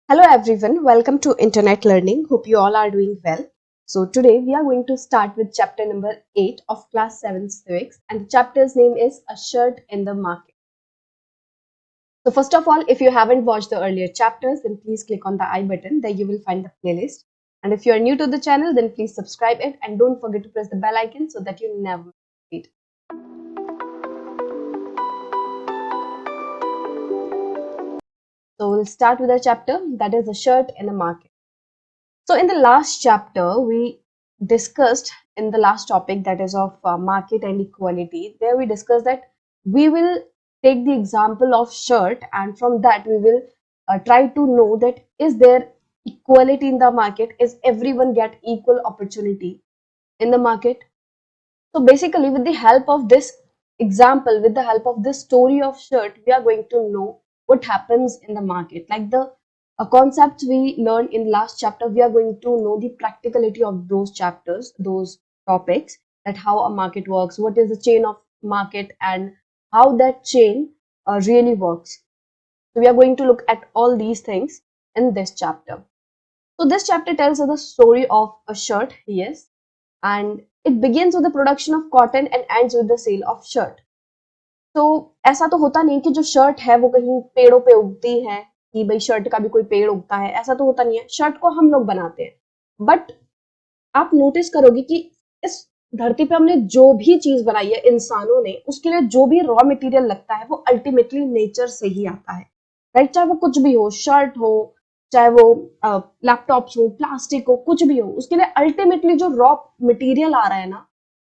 Hello everyone, welcome to Internet Learning. Hope you all are doing well. So today we are going to start with chapter number 8 of class 7 civics, and the chapter's name is A Shirt in the Market. So first of all, if you haven't watched the earlier chapters, then please click on the I button. There you will find the playlist. And if you are new to the channel, then please subscribe it and don't forget to press the bell icon so that you never miss it. So we'll start with our chapter, that is A Shirt in the Market. So in the last chapter, we discussed in the last topic, that is of market and equality. There we discussed that we will take the example of shirt, and from that we will try to know that is there equality in the market? Is everyone get equal opportunity in the market? So basically, with the help of this example, with the help of this story of shirt, we are going to know what happens in the market. Like the concepts we learned in last chapter, we are going to know the practicality of those chapters, those topics, that how a market works, what is the chain of market, and how that chain really works. So we are going to look at all these things in this chapter. So this chapter tells us the story of a shirt, yes, and it begins with the production of cotton and ends with the sale of shirt. तो ऐसा तो होता नहीं कि जो shirt है वो कहीं पेड़ों पे उगती है, कि भाई शर्ट का भी कोई पेड़ उगता है, ऐसा तो होता नहीं है। शर्ट को हम लोग बनाते हैं, बट आप नोटिस करोगे कि इस धरती पे हमने जो भी चीज बनाई है इंसानों ने, उसके लिए जो भी रॉ मटेरियल लगता है वो अल्टीमेटली नेचर से ही आता है, राइट? चाहे वो कुछ भी हो, शर्ट हो, चाहे वो लैपटॉप्स हो, प्लास्टिक हो, कुछ भी हो, उसके लिए अल्टीमेटली जो रॉ मटेरियल आ रहा है ना,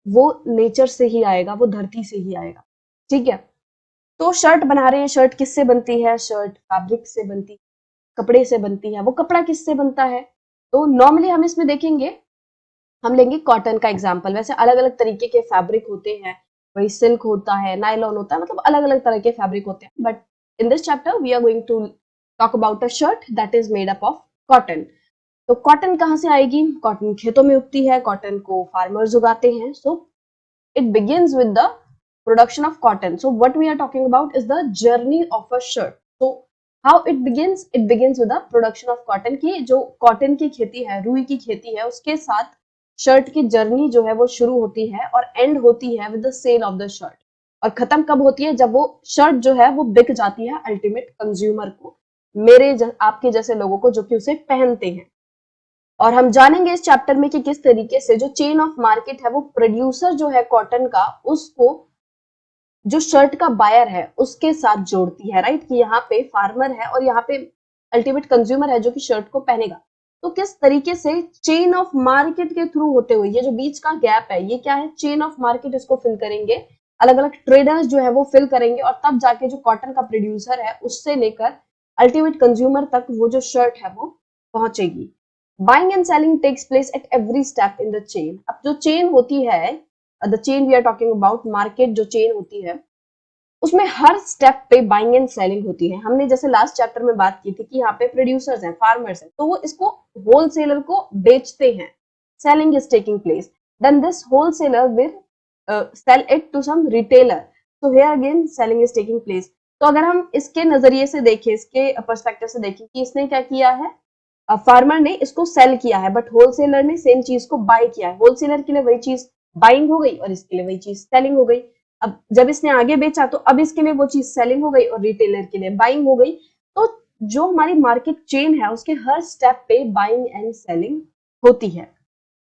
वो नेचर से ही आएगा, वो धरती से ही आएगा, ठीक है? तो शर्ट बना रहे हैं, शर्ट किससे बनती है? शर्ट फैब्रिक से बनती है, कपड़े से बनती है। वो कपड़ा किससे बनता है? तो नॉर्मली हम इसमें देखेंगे, हम लेंगे कॉटन का एग्जाम्पल। वैसे अलग अलग तरीके के फैब्रिक होते हैं, वही सिल्क होता है, नायलॉन होता है, मतलब अलग अलग तरह के फैब्रिक होते हैं। But in this chapter we are going to talk about a shirt that is made up of cotton. तो कॉटन कहाँ से आएगी? कॉटन खेतों में उगती है, कॉटन को फार्मर्स उगाते हैं। सो it begins with the production of cotton. So what we are talking about is the journey of a shirt. So how it begins? It begins with the production of cotton. की जो cotton की खेती है, रुई की खेती है, उसके साथ शर्ट की जर्नी जो है वो शुरू होती है और एंड होती है with the sale of the shirt. और खत्म कब होती है? जब वो शर्ट जो है वो बिक जाती है अल्टीमेट कंज्यूमर को, आपके जैसे लोगों को, जो कि उसे पहनते हैं। और हम जानेंगे इस चैप्टर में कि किस तरीके से जो चेन ऑफ मार्केट है वो प्रोड्यूसर जो है कॉटन का, उसको जो शर्ट का बायर है उसके साथ जोड़ती है, राइट? कि यहाँ पे फार्मर है और यहाँ पे अल्टीमेट कंज्यूमर है जो कि शर्ट को पहनेगा। तो किस तरीके से चेन ऑफ मार्केट के थ्रू होते हुए ये जो बीच का गैप है, ये क्या है? चेन ऑफ मार्केट, इसको फिल करेंगे, अलग अलग ट्रेडर्स जो है वो फिल करेंगे, और तब जाके जो कॉटन का प्रोड्यूसर है उससे लेकर अल्टीमेट कंज्यूमर तक वो जो शर्ट है वो पहुंचेगी। Buying and selling takes place at every step in the chain. अब जो चेन होती है, the chain we are talking about, market जो चेन होती है, उसमें हर स्टेप पे बाइंग एंड सेलिंग होती है। हमने जैसे लास्ट चैप्टर में बात की थी कि यहाँ पे प्रोड्यूसर्स हैं, फार्मर्स हैं, तो वो इसको होलसेलर को बेचते हैं। Selling is taking place, then this wholesaler will sell it to some retailer. So here again selling is taking place. तो अगर हम इसके नजरिए से देखें, इसके पर्सपेक्टिव से देखें कि इसने क्या किया है, फार्मर ने इसको सेल किया है, बट होलसेलर ने सेम चीज को बाय किया है। होलसेलर के लिए वही चीज बाइंग हो गई और इसके लिए वही चीज सेलिंग हो गई। अब जब इसने आगे बेचा तो अब इसके लिए वो चीज सेलिंग हो गई और रिटेलर के लिए बाइंग हो गई। तो जो हमारी मार्केट चेन है उसके हर स्टेप पे बाइंग एंड सेलिंग होती है।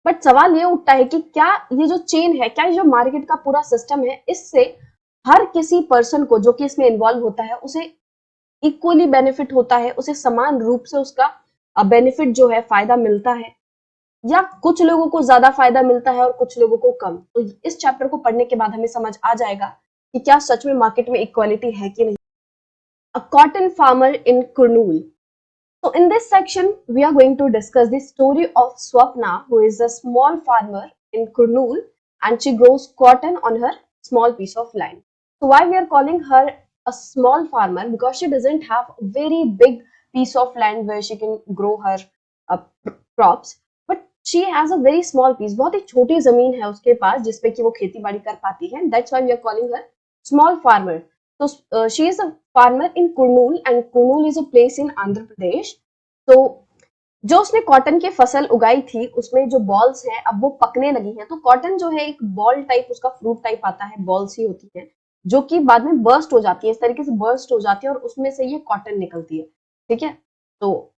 बट सवाल ये उठता है कि क्या ये जो चेन है, क्या ये जो मार्केट का पूरा सिस्टम है, इससे हर किसी पर्सन को जो कि इसमें इन्वॉल्व होता है उसे इक्वली बेनिफिट होता है, उसे समान रूप से उसका बेनिफिट जो है, फायदा मिलता है, या कुछ लोगों को ज्यादा फायदा मिलता है और कुछ लोगों को कम? तो इस चैप्टर को पढ़ने के बाद हमें समझ आ जाएगा कि क्या सच में मार्केट में इक्वालिटी है कि नहीं। अ cotton farmer in Kurnool. So in this section, we are going to discuss the story of Swapna, who is a small farmer in Kurnool, and she grows cotton on her small piece of land. So why we are calling her a small farmer? Because she doesn't have a very big piece of land where she can grow her uh, crops, but she has a very small piece. बहुत ही छोटी जमीन है उसके पास जिसपे कि वो खेती बाड़ी कर पाती है. That's why we are calling her small farmer. So she is a farmer in Kurnool, and Kurnool is a place in Andhra Pradesh. तो जो उसने कॉटन की फसल उगाई थी उसमें जो बॉल्स हैं अब वो पकने लगी हैं। तो कॉटन जो है एक बॉल टाइप, उसका फ्रूट टाइप आता है, बॉल्स ही होती है जो कि बाद में बर्स्ट हो जाती है, इस तरीके से बर्स्ट हो जाती है और उसमें से ये कॉटन निकलती है। ठीक है, तो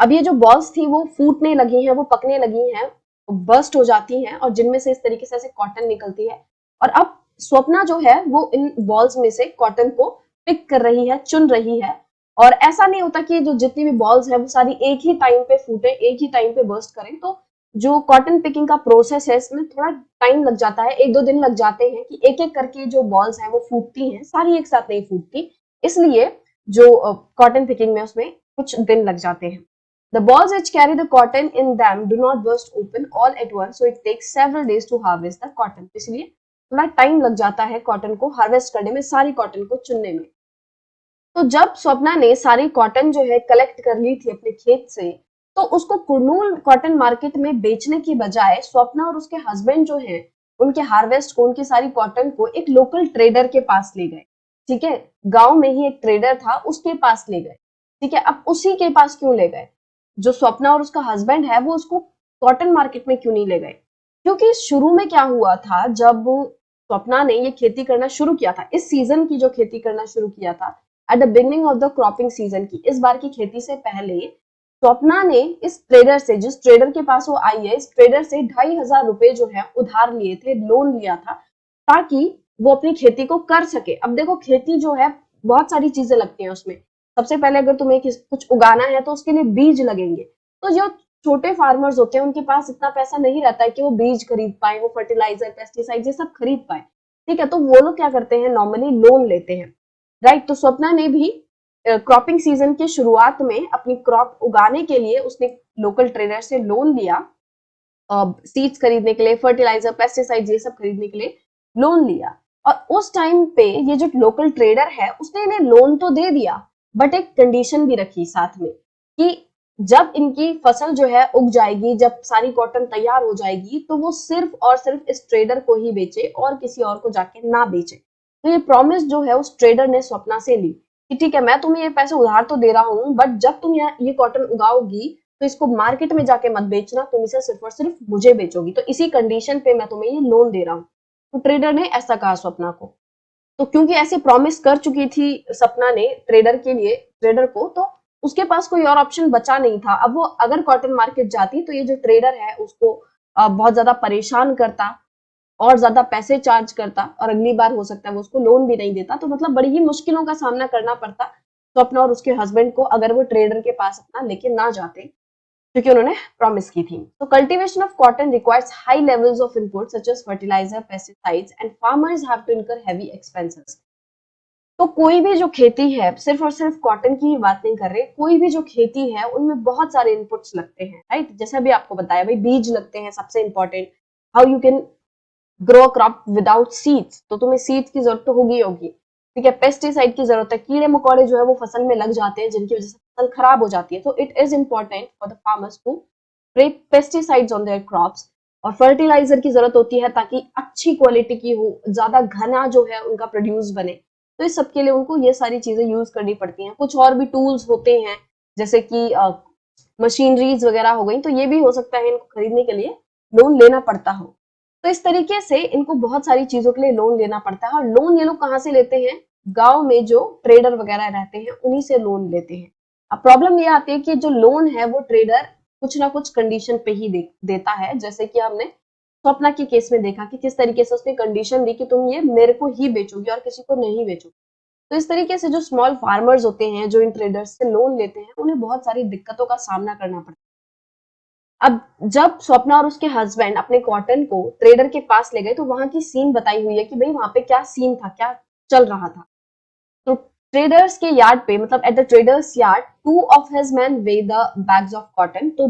अब ये जो बॉल्स थी वो फूटने लगी हैं, वो पकने लगी हैं, बर्स्ट हो जाती हैं और जिनमें से इस तरीके से ऐसे कॉटन निकलती है। और अब स्वप्ना जो है वो इन बॉल्स में से कॉटन को पिक कर रही है, चुन रही है। और ऐसा नहीं होता कि जो जितनी भी बॉल्स है वो सारी एक ही टाइम पे फूटे, एक ही टाइम पे बर्स्ट करें। तो जो कॉटन पिकिंग का प्रोसेस है इसमें थोड़ा टाइम लग जाता है, 1-2 दिन लग जाते हैं कि एक एक करके जो बॉल्स हैं वो फूटती हैं, सारी एक साथ नहीं फूटती। इसलिए जो कॉटन पिकिंग में उसमें कुछ दिन लग जाते हैं। The balls which carry the cotton in them do not burst open all at once, so it takes several days to harvest the cotton. इसलिए थोड़ा टाइम लग जाता है कॉटन को हार्वेस्ट करने में, सारी कॉटन को चुनने में। तो जब स्वप्ना ने सारी कॉटन जो है कलेक्ट कर ली थी अपने खेत से, तो उसको कुरनूल कॉटन मार्केट में बेचने की बजाय स्वप्ना और उसके हस्बैंड जो है उनके हार्वेस्ट को, उनकी सारी कॉटन को एक लोकल ट्रेडर के पास ले गए। ठीक है, गांव में ही एक ट्रेडर था, उसके पास ले गए। ठीक है, अब उसी के पास क्यों ले गए? जो स्वप्ना और उसका हस्बैंड है वो उसको कॉटन मार्केट में क्यों नहीं ले गए? क्योंकि शुरू में क्या हुआ था, जब स्वप्ना ने ये खेती करना शुरू किया था, इस सीजन की जो खेती करना शुरू किया था, at the beginning of the cropping season की, इस बार की खेती से पहले स्वप्ना ने इस ट्रेडर से, जिस ट्रेडर के पास वो आई है, इस ट्रेडर से 2,500 रुपए जो है उधार लिए थे, लोन लिया था, ताकि वो अपनी खेती को कर सके। अब देखो खेती जो है बहुत सारी चीजें लगती हैं उसमें। सबसे पहले अगर तुम्हें कुछ उगाना है तो उसके लिए बीज लगेंगे। तो जो छोटे फार्मर्स होते हैं उनके पास इतना पैसा नहीं रहता है कि वो बीज खरीद पाए, वो फर्टिलाइजर, पेस्टिसाइड ये सब खरीद पाए। ठीक है, तो वो लोग क्या करते हैं, नॉर्मली लोन लेते हैं। राइट, तो स्वप्ना ने भी क्रॉपिंग सीजन की शुरुआत में अपनी क्रॉप उगाने के लिए उसने लोकल ट्रेडर से लोन लिया, सीड्स खरीदने के लिए, फर्टिलाइजर, पेस्टिसाइड ये सब खरीदने के लिए लोन लिया। और उस टाइम पे ये जो लोकल ट्रेडर है उसने इन्हें लोन तो दे दिया, बट एक कंडीशन भी रखी साथ में कि जब इनकी फसल जो है उग जाएगी, जब सारी कॉटन तैयार हो जाएगी, तो वो सिर्फ और सिर्फ इस ट्रेडर को ही बेचे और किसी और को जाके ना बेचे। तो ये प्रॉमिस जो है उस ट्रेडर ने स्वप्ना से ली कि ठीक है, मैं तुम्हें ये पैसे उधार तो दे रहा हूँ, बट जब तुम ये कॉटन उगाओगी तो इसको मार्केट में जाके मत बेचना, तुम इसे सिर्फ और सिर्फ मुझे बेचोगी, तो इसी कंडीशन पे मैं तुम्हें ये लोन दे रहा हूँ। तो ट्रेडर ने ऐसा कहा स्वप्ना को। तो क्योंकि ऐसी प्रॉमिस कर चुकी थी सपना ने ट्रेडर के लिए, ट्रेडर को, तो उसके पास कोई और ऑप्शन बचा नहीं था। अब वो अगर कॉटन मार्केट जाती तो ये जो ट्रेडर है उसको बहुत ज्यादा परेशान करता और ज्यादा पैसे चार्ज करता और अगली बार हो सकता है वो उसको लोन भी नहीं देता। तो मतलब बड़ी ही मुश्किलों का सामना करना पड़ता स्वप्ना और उसके हस्बैंड को अगर वो ट्रेडर के पास अपना लेके ना जाते, क्योंकि उन्होंने प्रॉमिस की थी। तो cultivation of cotton requires high levels of input such as fertiliser, pesticides and farmers have to incur heavy expenses. तो कोई भी जो खेती है, सिर्फ और सिर्फ कॉटन की ही बात नहीं कर रहे, कोई भी जो खेती है उनमें बहुत सारे इनपुट्स लगते हैं। राइट, जैसा भी आपको बताया, भाई बीज लगते हैं सबसे important. How you can grow crop without seeds, तो तुम्हें सीड्स की जरूरत तो होगी। ठीक है, पेस्टिसाइड की जरूरत है, कीड़े मकोड़े जो है वो फसल में लग जाते हैं जिनकी वजह से फसल खराब हो जाती है। तो it is important for the farmers to spray pesticides on their crops. और फर्टिलाइजर की जरूरत होती है ताकि अच्छी क्वालिटी की हो, ज्यादा घना जो है उनका प्रोड्यूस बने। तो इस सब के लिए उनको ये सारी चीजें यूज करनी पड़ती हैं। कुछ और भी टूल्स होते हैं जैसे कि मशीनरीज वगैरह हो गई, तो ये भी हो सकता है इनको खरीदने के लिए लोन लेना पड़ता हो। तो इस तरीके से इनको बहुत सारी चीजों के लिए लोन लेना पड़ता है। और लोन ये लोग कहाँ से लेते हैं? गांव में जो ट्रेडर वगैरह रहते हैं उन्हीं से लोन लेते हैं। अब प्रॉब्लम ये आती है कि जो लोन है वो ट्रेडर कुछ ना कुछ कंडीशन पे ही देता है। जैसे कि हमने स्वप्ना के केस में देखा कि किस तरीके से उसने कंडीशन दी कि तुम ये मेरे को ही बेचोगी और किसी को नहीं बेचोगी। तो इस तरीके से जो स्मॉल फार्मर्स होते हैं जो इन ट्रेडर्स से लोन लेते हैं, उन्हें बहुत सारी दिक्कतों का सामना करना पड़ता है। अब जब स्वप्ना और उसके हस्बैंड अपने कॉटन को ट्रेडर के पास ले गए तो वहां की सीन बताई हुई है कि भाई वहां पे क्या सीन था, क्या चल रहा था। तो ट्रेडर्स के यार्ड पे, मतलब at the traders yard, 2 of his men weigh the bags of cotton। तो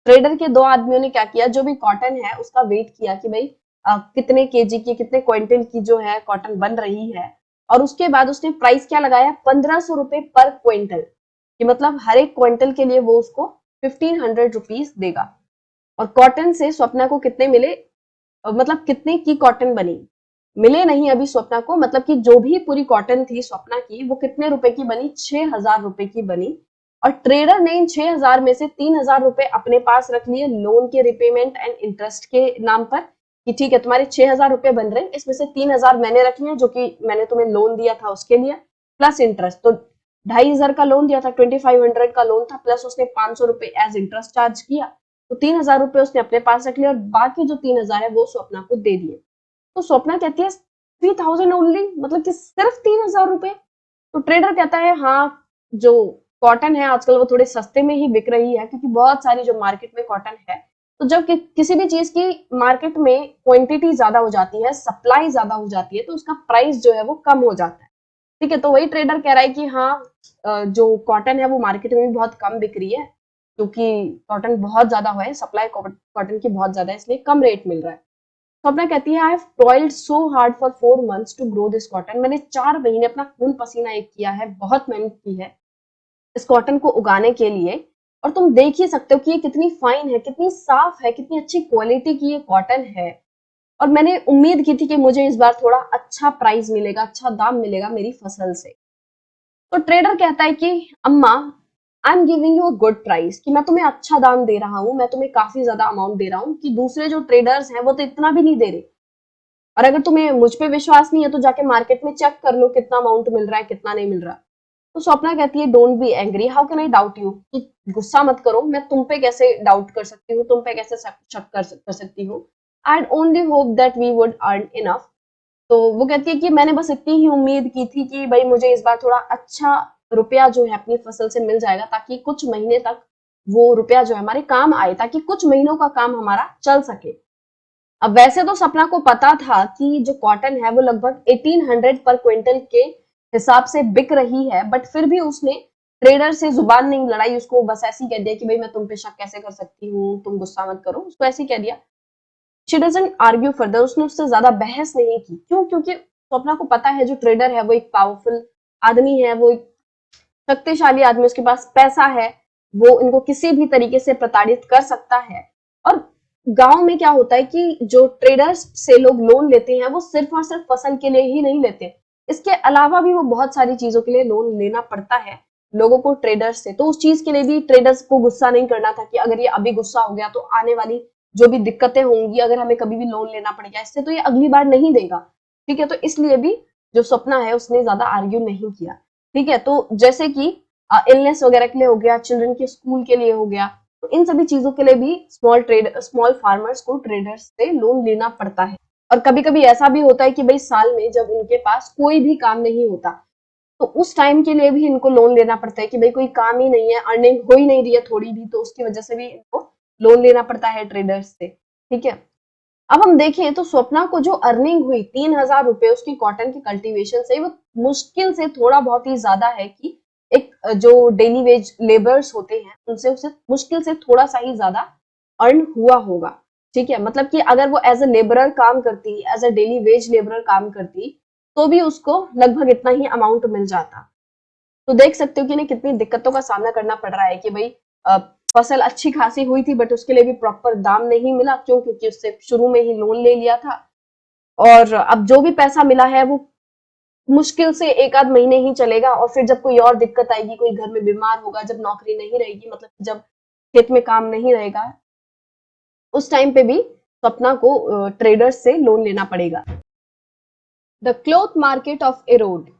ट्रेडर के 2 आदमियों ने क्या किया, जो भी कॉटन है उसका वेट किया कि भाई कितने केजी की, कितने क्विंटल की जो है कॉटन बन रही है। और उसके बाद उसने प्राइस क्या लगाया, 1,500 रुपए पर क्विंटल, कि मतलब हर एक क्विंटल के लिए वो उसको 1,500 रुपीज देगा। और कॉटन से स्वप्ना को कितने मिले, मतलब कितने की कॉटन बनी, मिले नहीं अभी स्वप्ना को, मतलब कि जो भी पूरी कॉटन थी स्वप्ना की वो कितने रुपए की बनी, 6,000 रुपए की बनी। और ट्रेडर ने इन 6,000 में से 3,000 रुपए अपने पास रख लिए लोन के रिपेमेंट एंड इंटरेस्ट के नाम पर, कि ठीक है तुम्हारे 6,000 रुपए बन रहे हैं, इसमें से 3,000 मैंने रख लिए जो कि मैंने तुम्हें लोन दिया था उसके लिए, प्लस इंटरेस्ट। तो 2,500 का लोन दिया था, 2500 का लोन था, प्लस उसने 500 रुपए एज इंटरेस्ट चार्ज किया, तो 3,000 रुपए उसने अपने पास रख लिया और बाकी जो 3,000 है वो स्वप्ना को दे दिए। तो स्वप्ना कहती है 3,000 ओनली, मतलब कि सिर्फ 3,000 रुपए। तो ट्रेडर कहता है हाँ, जो कॉटन है आजकल वो थोड़े सस्ते में ही बिक रही है, क्योंकि बहुत सारी जो मार्केट में कॉटन है, तो जब किसी भी चीज की मार्केट में क्वांटिटी ज्यादा हो जाती है, सप्लाई ज्यादा हो जाती है, तो उसका प्राइस जो है वो कम हो जाता है। ठीक है, तो वही ट्रेडर कह रहा है कि हाँ, जो कॉटन है वो मार्केट में भी बहुत कम बिक रही है, क्योंकि कॉटन बहुत ज्यादा है, सप्लाई कॉटन की बहुत ज्यादा है, इसलिए कम रेट मिल रहा है। स्वप्ना कहती है I have toiled so hard for 4 months to grow this cotton, मैंने 4 महीने अपना खून पसीना एक किया है, बहुत मेहनत की है इस कॉटन को उगाने के लिए, और तुम देख ही सकते हो कि ये कितनी फाइन है, कितनी साफ है, कितनी अच्छी क्वालिटी की ये कॉटन है, और मैंने उम्मीद की थी कि मुझे इस बार थोड़ा अच्छा प्राइस मिलेगा, अच्छा दाम मिलेगा मेरी फसल से। तो ट्रेडर कहता है कि अम्मा, I am giving you a good price, कि मैं तुम्हें अच्छा दाम दे रहा हूँ, मैं तुम्हें काफी ज्यादा अमाउंट दे रहा हूँ, कि दूसरे जो ट्रेडर्स हैं वो तो इतना भी नहीं दे रहे, और अगर तुम्हें मुझ पे विश्वास नहीं है तो जाके मार्केट में चेक कर लो कितना अमाउंट मिल रहा है कितना नहीं मिल रहा। तो स्वप्ना कहती है don't be angry, how can I doubt you, कि गुस्सा मत करो, मैं तुम पे कैसे डाउट कर सकती हूँ, तुम पे कैसे शक कर सकती हूँ। I only hope that we would earn enough. तो वो कहती है कि मैंने बस इतनी ही उम्मीद की थी कि भाई मुझे इस बार थोड़ा अच्छा रुपया जो है अपनी फसल से मिल जाएगा, ताकि कुछ महीने तक वो रुपया जो है हमारे काम आए, ताकि कुछ महीनों का काम हमारा चल सके। अब वैसे तो सपना को पता था कि जो कॉटन है वो लगभग 1800 पर क्विंटल के हिसाब से बिक रही है, बट फिर भी उसने ट्रेडर से जुबान नहीं लड़ाई, उसको बस ऐसे ही कह दिया कि भाई मैं तुम पे शक कैसे कर सकती हूँ, तुम गुस्सा मत करो, उसको ऐसे ही कह दिया। शी डजंट आर्ग्यू फर्दर, उसने उससे ज्यादा बहस नहीं की। क्यों? क्योंकि स्वप्ना को पता है जो ट्रेडर है वो एक पावरफुल आदमी है, वो एक शक्तिशाली आदमी, उसके पास पैसा है, वो इनको किसी भी तरीके से प्रताड़ित कर सकता है। और गांव में क्या होता है कि जो ट्रेडर्स से लोग लोन लेते हैं वो सिर्फ और सिर्फ फसल के लिए ही नहीं लेते, इसके अलावा भी वो बहुत सारी चीजों के लिए लोन लेना पड़ता है लोगों को ट्रेडर्स से। तो उस चीज के लिए भी ट्रेडर्स को गुस्सा नहीं करना था कि अगर ये अभी गुस्सा हो गया तो आने वाली जो भी दिक्कतें होंगी, अगर हमें कभी भी लोन लेना पड़ गया इससे, तो ये अगली बार नहीं देगा। ठीक है, तो इसलिए भी जो सपना है उसने ज्यादा आर्ग्यू नहीं किया। ठीक है, तो जैसे कि इलनेस वगैरह के लिए हो गया, चिल्ड्रन के स्कूल के लिए हो गया, तो इन सभी चीजों के लिए भी स्मॉल फार्मर्स को ट्रेडर्स से लोन लेना पड़ता है। और कभी कभी ऐसा भी होता है कि भाई साल में जब उनके पास कोई भी काम नहीं होता, तो उस टाइम के लिए भी इनको लोन लेना पड़ता है कि भाई कोई काम ही नहीं है, अर्निंग हो ही नहीं रही है थोड़ी भी, तो उसकी वजह से भी इनको लोन लेना पड़ता है ट्रेडर्स से। ठीक है, अब हम देखें तो स्वप्ना को जो अर्निंग हुई 3,000 रुपए उसकी कॉटन की कल्टीवेशन से, वो मुश्किल से थोड़ा बहुत ही ज्यादा है कि एक जो डेली वेज लेबर्स होते हैं उनसे उसे मुश्किल से थोड़ा सा ही ज्यादा अर्न हुआ होगा। ठीक है, मतलब कि अगर वो एज अ लेबरर काम करती, as a daily wage labourer काम करती, तो भी उसको लगभग इतना ही अमाउंट मिल जाता। तो देख सकते हो कि इन्हें कितनी दिक्कतों का सामना करना पड़ रहा है कि भाई फसल अच्छी खासी हुई थी बट उसके लिए भी प्रॉपर दाम नहीं मिला। क्यों? क्योंकि उससे शुरू में ही लोन ले लिया था, और अब जो भी पैसा मिला है वो मुश्किल से एक आध महीने ही चलेगा, और फिर जब कोई और दिक्कत आएगी, कोई घर में बीमार होगा, जब नौकरी नहीं रहेगी, मतलब जब खेत में काम नहीं रहेगा, उस टाइम पे भी सपना को ट्रेडर्स से लोन लेना पड़ेगा। The cloth market of arrowed.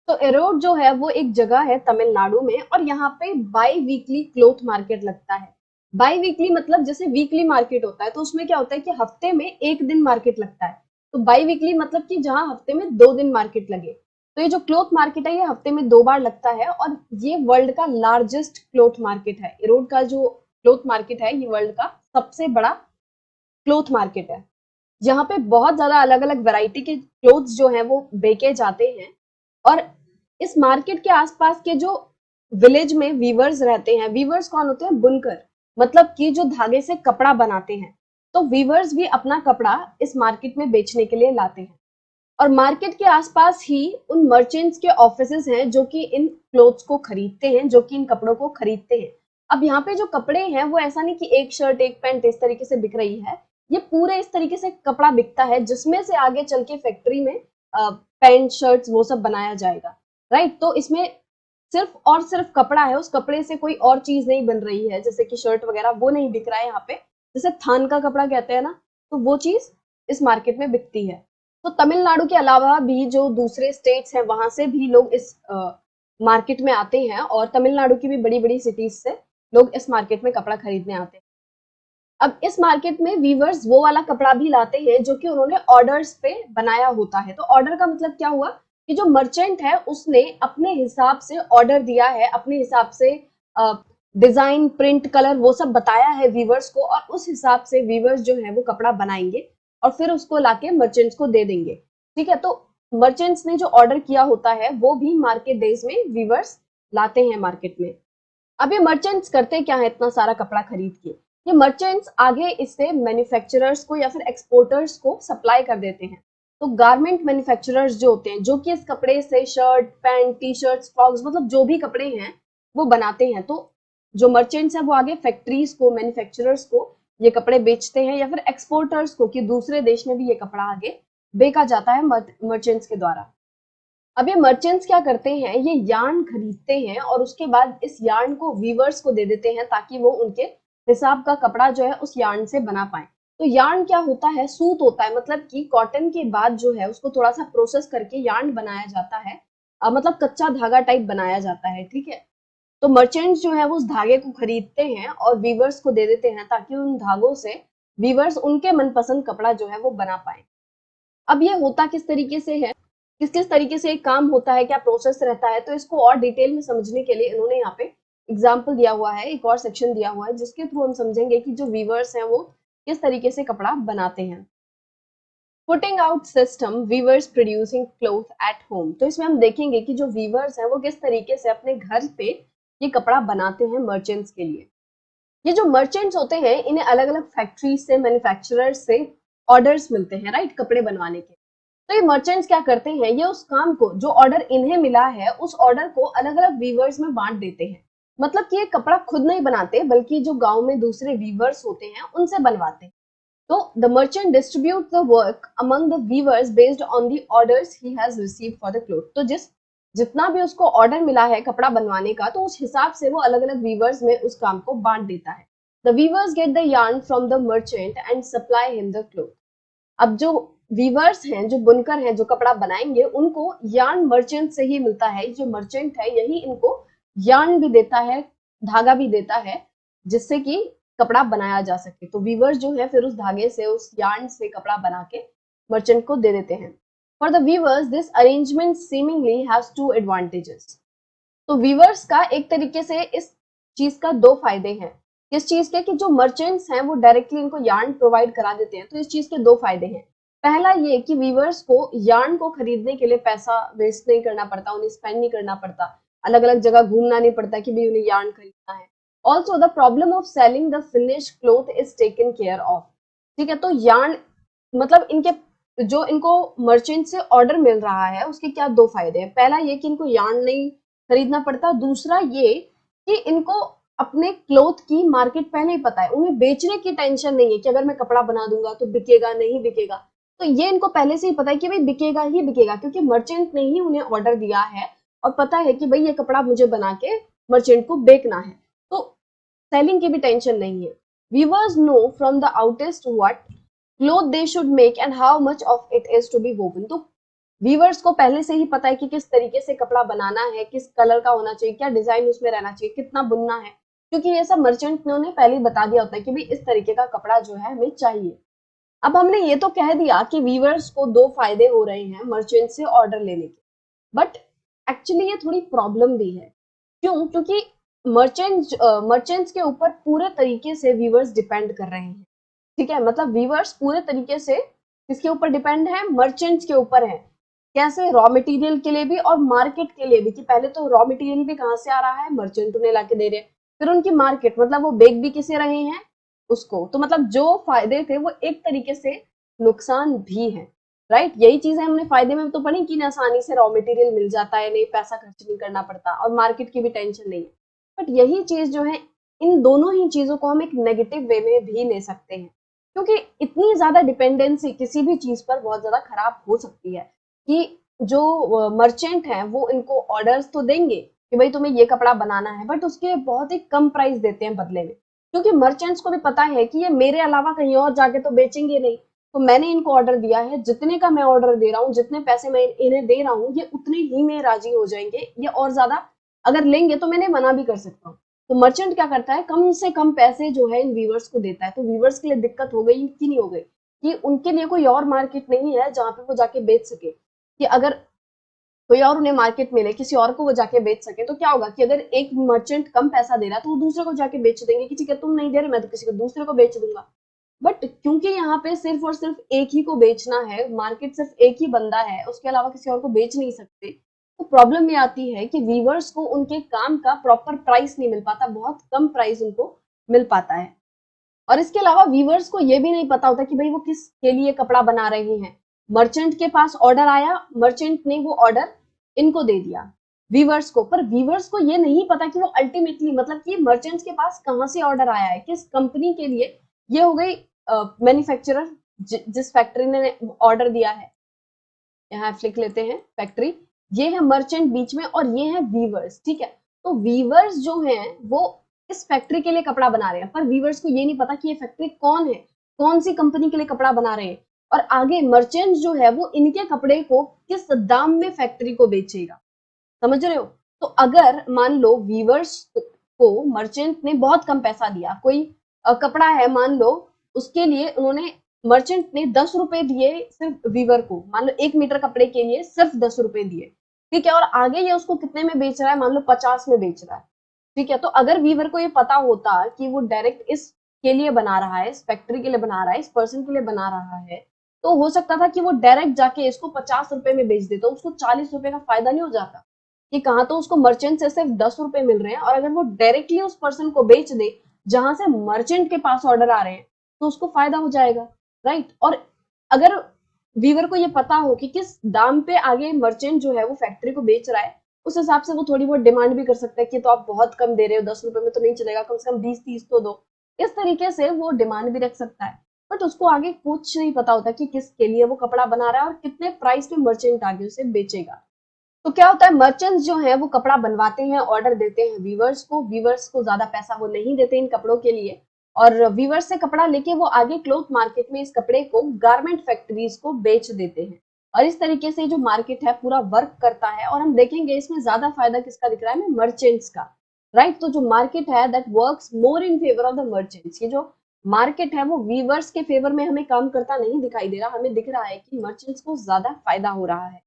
तो एरोड जो है वो एक जगह है तमिलनाडु में, और यहाँ पे बाई वीकली क्लोथ मार्केट लगता है। बाई वीकली मतलब जैसे वीकली मार्केट होता है तो उसमें क्या होता है कि हफ्ते में एक दिन मार्केट लगता है। तो बाई वीकली मतलब कि जहाँ हफ्ते में 2 दिन मार्केट लगे। तो ये जो क्लोथ मार्केट है ये हफ्ते में 2 बार लगता है, और ये वर्ल्ड का लार्जेस्ट क्लोथ मार्केट है। एरोड का जो क्लोथ मार्केट है ये वर्ल्ड का सबसे बड़ा क्लोथ मार्केट है। यहाँ पे बहुत ज्यादा अलग अलग वैरायटी के क्लोथ्स जो हैं वो बेचे जाते हैं। और इस मार्केट के आसपास के जो विलेज में वीवर्स रहते हैं, वीवर्स कौन होते हैं? बुनकर, मतलब कि जो धागे से कपड़ा बनाते हैं। तो वीवर्स भी अपना कपड़ा इस मार्केट में बेचने के लिए लाते हैं, और मार्केट के आसपास ही उन मर्चेंट्स के ऑफिसेज हैं जो कि इन क्लोथ्स को खरीदते हैं, जो कि इन कपड़ों को खरीदते हैं। अब यहाँ पे जो कपड़े हैं वो ऐसा नहीं कि एक शर्ट एक पैंट इस तरीके से बिक रही है, ये पूरे इस तरीके से कपड़ा बिकता है जिसमें से आगे चल के फैक्ट्री में पैंट शर्ट्स वो सब बनाया जाएगा। राइट, तो इसमें सिर्फ और सिर्फ कपड़ा है, उस कपड़े से कोई और चीज नहीं बन रही है, जैसे कि शर्ट वगैरह वो नहीं बिक रहा है यहाँ पे, जैसे थान का कपड़ा कहते हैं ना, तो वो चीज इस मार्केट में बिकती है। तो तमिलनाडु के अलावा भी जो दूसरे स्टेट्स हैं वहां से भी लोग इस मार्केट में आते हैं, और तमिलनाडु की भी बड़ी बड़ी सिटीज से लोग इस मार्केट में कपड़ा खरीदने आते हैं। अब इस मार्केट में वीवर्स वो वाला कपड़ा भी लाते हैं जो कि उन्होंने ऑर्डर्स पे बनाया होता है। तो ऑर्डर का मतलब क्या हुआ कि जो मर्चेंट है उसने अपने हिसाब से ऑर्डर दिया है, अपने हिसाब से डिजाइन, प्रिंट, कलर वो सब बताया है वीवर्स को, और उस हिसाब से वीवर्स जो है वो कपड़ा बनाएंगे और फिर उसको लाके मर्चेंट्स को दे देंगे। ठीक है, तो मर्चेंट्स ने जो ऑर्डर किया होता है वो भी मार्केट डेज में वीवर्स लाते हैं मार्केट में। अब ये मर्चेंट्स करते क्या है इतना सारा कपड़ा खरीद के, ये मर्चेंट्स आगे इससे मैन्युफैक्चरर्स को या फिर एक्सपोर्टर्स को सप्लाई कर देते हैं। तो गारमेंट मैन्युफैक्चरर्स जो होते हैं, जो कि इस कपड़े से shirt, pant, T shirt, frocks, मतलब जो भी कपड़े हैं वो बनाते हैं। तो जो मर्चेंट्स हैं वो आगे फैक्ट्रीज को, मैन्युफैक्चरर्स को ये कपड़े बेचते हैं, या फिर एक्सपोर्टर्स को कि दूसरे देश में भी ये कपड़ा आगे बेचा जाता है मर्चेंट्स के द्वारा। अब ये मर्चेंट्स क्या करते हैं, ये यार्न खरीदते हैं और उसके बाद इस यार्न को वीवर्स को दे देते हैं ताकि वो उनके हिसाब का कपड़ा जो है उस यार्न से बना पाए। तो यार्न क्या होता है, सूत होता है, मतलब कि कॉटन के बाद जो है उसको थोड़ा सा प्रोसेस करके यार्न बनाया जाता है, मतलब कच्चा धागा टाइप बनाया जाता है। ठीक है, तो मर्चेंट्स जो है वो उस धागे को खरीदते हैं और वीवर्स को दे देते हैं ताकि उन धागों से वीवर्स उनके मनपसंद कपड़ा जो है वो बना पाए। अब ये होता किस तरीके से है, किस किस तरीके से एक काम होता है, क्या प्रोसेस रहता है, तो इसको और डिटेल में समझने के लिए इन्होंने यहाँ पे एग्जाम्पल दिया हुआ है, एक और सेक्शन दिया हुआ है जिसके थ्रू हम समझेंगे कि जो वीवर्स हैं वो किस तरीके से कपड़ा बनाते हैं। Putting out system, weavers producing cloth at home. तो इसमें हम देखेंगे कि जो वीवर्स हैं वो किस तरीके से अपने घर पे ये कपड़ा बनाते हैं मर्चेंट्स के लिए। ये जो मर्चेंट्स होते हैं इन्हें अलग अलग फैक्ट्री से, मैन्युफैक्चरर्स से ऑर्डर्स मिलते हैं, राइट, कपड़े बनवाने के। तो ये मर्चेंट्स क्या करते हैं, ये उस काम को, जो ऑर्डर इन्हें मिला है उस ऑर्डर को अलग अलग वीवर्स में बांट देते हैं। मतलब कि ये कपड़ा खुद नहीं बनाते बल्कि जो गांव में दूसरे वीवर्स होते हैं उनसे बनवाते हैं। तो the merchant distribute the work among the weavers based on the orders he has received for the cloth. तो जितना भी उसको ऑर्डर मिला है कपड़ा बनवाने का, तो उस हिसाब से वो अलग अलग वीवर्स में उस काम को बांट देता है। The weavers get the yarn from the merchant and supply him the cloth. अब जो वीवर्स हैं, जो बुनकर हैं, जो कपड़ा बनाएंगे, उनको यार्न मर्चेंट से ही मिलता है। जो मर्चेंट है यही इनको यार्न भी देता है, धागा भी देता है, जिससे कि कपड़ा बनाया जा सके। तो वीवर्स जो है फिर उस धागे से, उस यार्न से कपड़ा बना के मर्चेंट को दे देते हैं। For the weavers this arrangement seemingly has two advantages. तो वीवर्स का एक तरीके से इस चीज का दो फायदे हैं। किस चीज के, कि जो मर्चेंट्स हैं वो डायरेक्टली इनको यार्न प्रोवाइड करा देते हैं, तो इस चीज के दो फायदे हैं। पहला ये कि वीवर्स को यार्न को खरीदने के लिए पैसा वेस्ट नहीं करना पड़ता, उन्हें स्पेंड नहीं करना पड़ता, अलग अलग जगह घूमना नहीं पड़ता कि भाई उन्हें यार्न खरीदना है। Also the problem of selling the finish cloth is taken care of. ठीक है, तो यार्न मतलब इनके, जो इनको मर्चेंट से ऑर्डर मिल रहा है उसके क्या दो फायदे हैं। पहला ये कि इनको यार्न नहीं खरीदना पड़ता, दूसरा ये कि इनको अपने क्लोथ की मार्केट पहले ही पता है, उन्हें बेचने की टेंशन नहीं है कि अगर मैं कपड़ा बना दूंगा तो बिकेगा नहीं बिकेगा। तो ये इनको पहले से ही पता है कि भाई बिकेगा ही बिकेगा, क्योंकि मर्चेंट ने ही उन्हें ऑर्डर दिया है और पता है कि भाई ये कपड़ा मुझे बना के मर्चेंट को बेचना है। तो सेलिंग की भी टेंशन नहीं है। Weavers know from the outset what cloth they should make and how much of it is to be woven. तो वीवर्स को पहले से ही पता है कि किस तरीके से कपड़ा बनाना है, किस कलर का होना चाहिए, क्या डिजाइन उसमें रहना चाहिए, कितना बुनना है, क्योंकि ये सब मर्चेंट ने उन्हें पहले ही बता दिया होता है कि भाई इस तरीके का कपड़ा जो है हमें चाहिए। अब हमने ये तो कह दिया कि वीवर्स को दो फायदे हो रहे हैं मर्चेंट से ऑर्डर लेने के, बट एक्चुअली ये थोड़ी प्रॉब्लम भी है। क्यों? क्योंकि मर्चेंट्स के ऊपर पूरे तरीके से वीवर्स डिपेंड कर रहे हैं। ठीक है, मतलब वीवर्स पूरे तरीके से किसके ऊपर डिपेंड है, मर्चेंट्स के ऊपर है। कैसे? रॉ मटेरियल के लिए भी और मार्केट के लिए भी, कि पहले तो रॉ मटेरियल भी कहाँ से आ रहा है, मर्चेंट उन्हें लाके दे रहे हैं, फिर उनकी मार्केट, मतलब वो बेच भी किसे रहे हैं, उसको। तो मतलब जो फायदे थे वो एक तरीके से नुकसान भी है, राइट। यही चीजें हमने फायदे में तो पढ़ी कि आसानी से रॉ मटेरियल मिल जाता है, नहीं पैसा खर्च नहीं करना पड़ता और मार्केट की भी टेंशन नहीं है। बट यही चीज जो है, इन दोनों ही चीजों को हम एक नेगेटिव वे में भी ले सकते हैं, क्योंकि इतनी ज्यादा डिपेंडेंसी किसी भी चीज पर बहुत ज्यादा खराब हो सकती है कि जो मर्चेंट हैं वो इनको ऑर्डर्स तो देंगे, कि भाई तुम्हें ये कपड़ा बनाना है, बट उसके बहुत ही कम प्राइस देते हैं बदले में, क्योंकि मर्चेंट्स को भी पता है कि ये मेरे अलावा कहीं और जाके तो बेचेंगे नहीं। तो मैंने इनको ऑर्डर दिया है, जितने का मैं ऑर्डर दे रहा हूँ, जितने पैसे मैं इन्हें दे रहा हूँ, ये उतने ही में राजी हो जाएंगे, ये और ज्यादा अगर लेंगे तो मैंने मना भी कर सकता हूँ। तो मर्चेंट क्या करता है, कम से कम पैसे जो है इन वीवर्स को देता है। तो वीवर्स के लिए दिक्कत हो गई कि नहीं हो गई, कि उनके लिए कोई और मार्केट नहीं है जहां पे वो जाके बेच सके, कि अगर कोई और उन्हें मार्केट मिले, किसी और को वो जाके बेच सके, तो क्या होगा कि अगर एक मर्चेंट कम पैसा दे रहा है तो वो दूसरे को जाके बेच देंगे कि ठीक है तुम नहीं दे रहे, मैं तो किसी को दूसरे को बेच दूंगा। बट क्योंकि यहाँ पे सिर्फ और सिर्फ एक ही को बेचना है, मार्केट सिर्फ एक ही बंदा है, उसके अलावा किसी और को बेच नहीं सकते, तो प्रॉब्लम ये आती है कि वीवर्स को उनके काम का प्रॉपर प्राइस नहीं मिल पाता, बहुत कम प्राइस उनको मिल पाता है। और इसके अलावा वीवर्स को ये भी नहीं पता होता कि भाई वो किस के लिए कपड़ा बना रहे हैं। मर्चेंट के पास ऑर्डर आया, मर्चेंट ने वो ऑर्डर इनको दे दिया वीवर्स को, पर वीवर्स को ये नहीं पता कि वो अल्टीमेटली मतलब कि मर्चेंट्स के पास कहाँ से ऑर्डर आया है, किस कंपनी के लिए। ये हो गई मैन्युफैक्चरर, जिस फैक्ट्री ने ऑर्डर दिया है, यहाँ लिख लेते हैं फैक्ट्री, ये है मर्चेंट बीच में, और ये है वीवर्स, ठीक है। तो वीवर्स जो हैं वो इस फैक्ट्री के लिए कपड़ा बना रहे हैं, पर वीवर्स को ये नहीं पता कि ये फैक्ट्री कौन है, कौन सी कंपनी के लिए कपड़ा बना रहे हैं, और आगे मर्चेंट जो है वो इनके कपड़े को किस दाम में फैक्ट्री को बेचेगा। समझ रहे हो? तो अगर मान लो वीवर्स को मर्चेंट ने बहुत कम पैसा दिया, कोई कपड़ा है मान लो, उसके लिए उन्होंने, मर्चेंट ने 10 रुपए दिए सिर्फ वीवर को, मान लो 1 मीटर कपड़े के लिए सिर्फ 10 रुपए दिए, ठीक है, और आगे ये उसको कितने में बेच रहा है, मान लो 50 में बेच रहा है, ठीक है। तो अगर वीवर को ये पता होता कि वो डायरेक्ट इस के लिए बना रहा है, इस फैक्ट्री के लिए बना रहा है, इस पर्सन के लिए बना रहा है, तो हो सकता था कि वो डायरेक्ट जाके इसको 50 रुपए में बेच देता, उसको 40 रुपए का फायदा नहीं हो जाता, कि कहाँ तो उसको मर्चेंट से सिर्फ 10 रुपए मिल रहे हैं, और अगर वो डायरेक्टली उस पर्सन को बेच दे जहां से मर्चेंट के पास ऑर्डर आ रहे हैं, तो उसको फायदा हो जाएगा, राइट। और अगर वीवर को ये पता हो कि किस दाम पे आगे मर्चेंट जो है वो फैक्ट्री को बेच रहा है, उस हिसाब से वो थोड़ी बहुत डिमांड भी कर सकता है कि तो आप बहुत कम दे रहे हो, 10 रुपए में तो नहीं चलेगा, कम से कम 20-30 तो दो। इस तरीके से वो डिमांड भी रख सकता है, बट उसको आगे कुछ नहीं पता होता कि किसके लिए वो कपड़ा बना रहा है और कितने प्राइस में मर्चेंट आगे उसे बेचेगा। तो क्या होता है, मर्चेंट्स जो है वो कपड़ा बनवाते हैं, ऑर्डर देते हैं वीवर्स को, वीवर्स को ज्यादा पैसा वो नहीं देते इन कपड़ों के लिए, और वीवर्स से कपड़ा लेके वो आगे क्लोथ मार्केट में इस कपड़े को गारमेंट फैक्ट्रीज को बेच देते हैं। और इस तरीके से जो मार्केट है पूरा वर्क करता है, और हम देखेंगे इसमें ज्यादा फायदा किसका दिख रहा है, हमें मर्चेंट्स का, राइट। तो जो मार्केट है that works more in favour of the merchants, ये जो मार्केट है वो वीवर्स के फेवर में हमें काम करता नहीं दिखाई दे रहा, हमें दिख रहा है कि मर्चेंट्स को ज्यादा फायदा हो रहा है।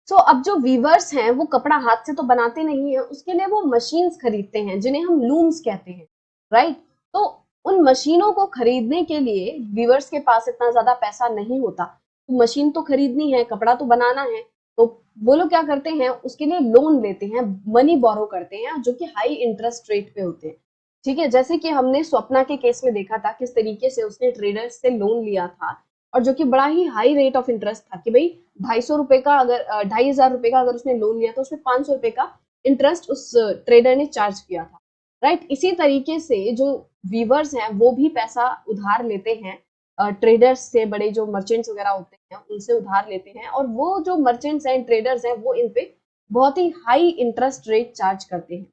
अब जो वीवर्स हैं वो कपड़ा हाथ से तो बनाते नहीं है, उसके लिए वो मशीन्स खरीदते हैं जिन्हें हम लूम्स कहते हैं, राइट। तो उन मशीनों को खरीदने के लिए वीवर्स के पास इतना ज्यादा पैसा नहीं होता, तो मशीन तो खरीदनी है, कपड़ा तो बनाना है, तो वो लोग क्या करते हैं, उसके लिए लोन लेते हैं, मनी बोरो करते हैं, जो कि हाई इंटरेस्ट रेट पे होते हैं, ठीक है। जैसे कि हमने स्वप्ना के केस में देखा था किस तरीके से उसने ट्रेडर्स से लोन लिया था, और जो कि बड़ा ही हाई रेट ऑफ इंटरेस्ट था, कि भाई 250 रुपए का अगर 2500 रुपए का अगर उसने लोन लिया तो उसमें 500 रुपए का इंटरेस्ट उस ट्रेडर ने चार्ज किया था, राइट। इसी तरीके से जो वीवर्स हैं वो भी पैसा उधार लेते हैं ट्रेडर्स से, बड़े जो मर्चेंट्स वगैरह होते हैं उनसे उधार लेते हैं, और वो जो मर्चेंट्स हैं, ट्रेडर्स हैं, वो इन पे बहुत ही हाई इंटरेस्ट रेट चार्ज करते हैं।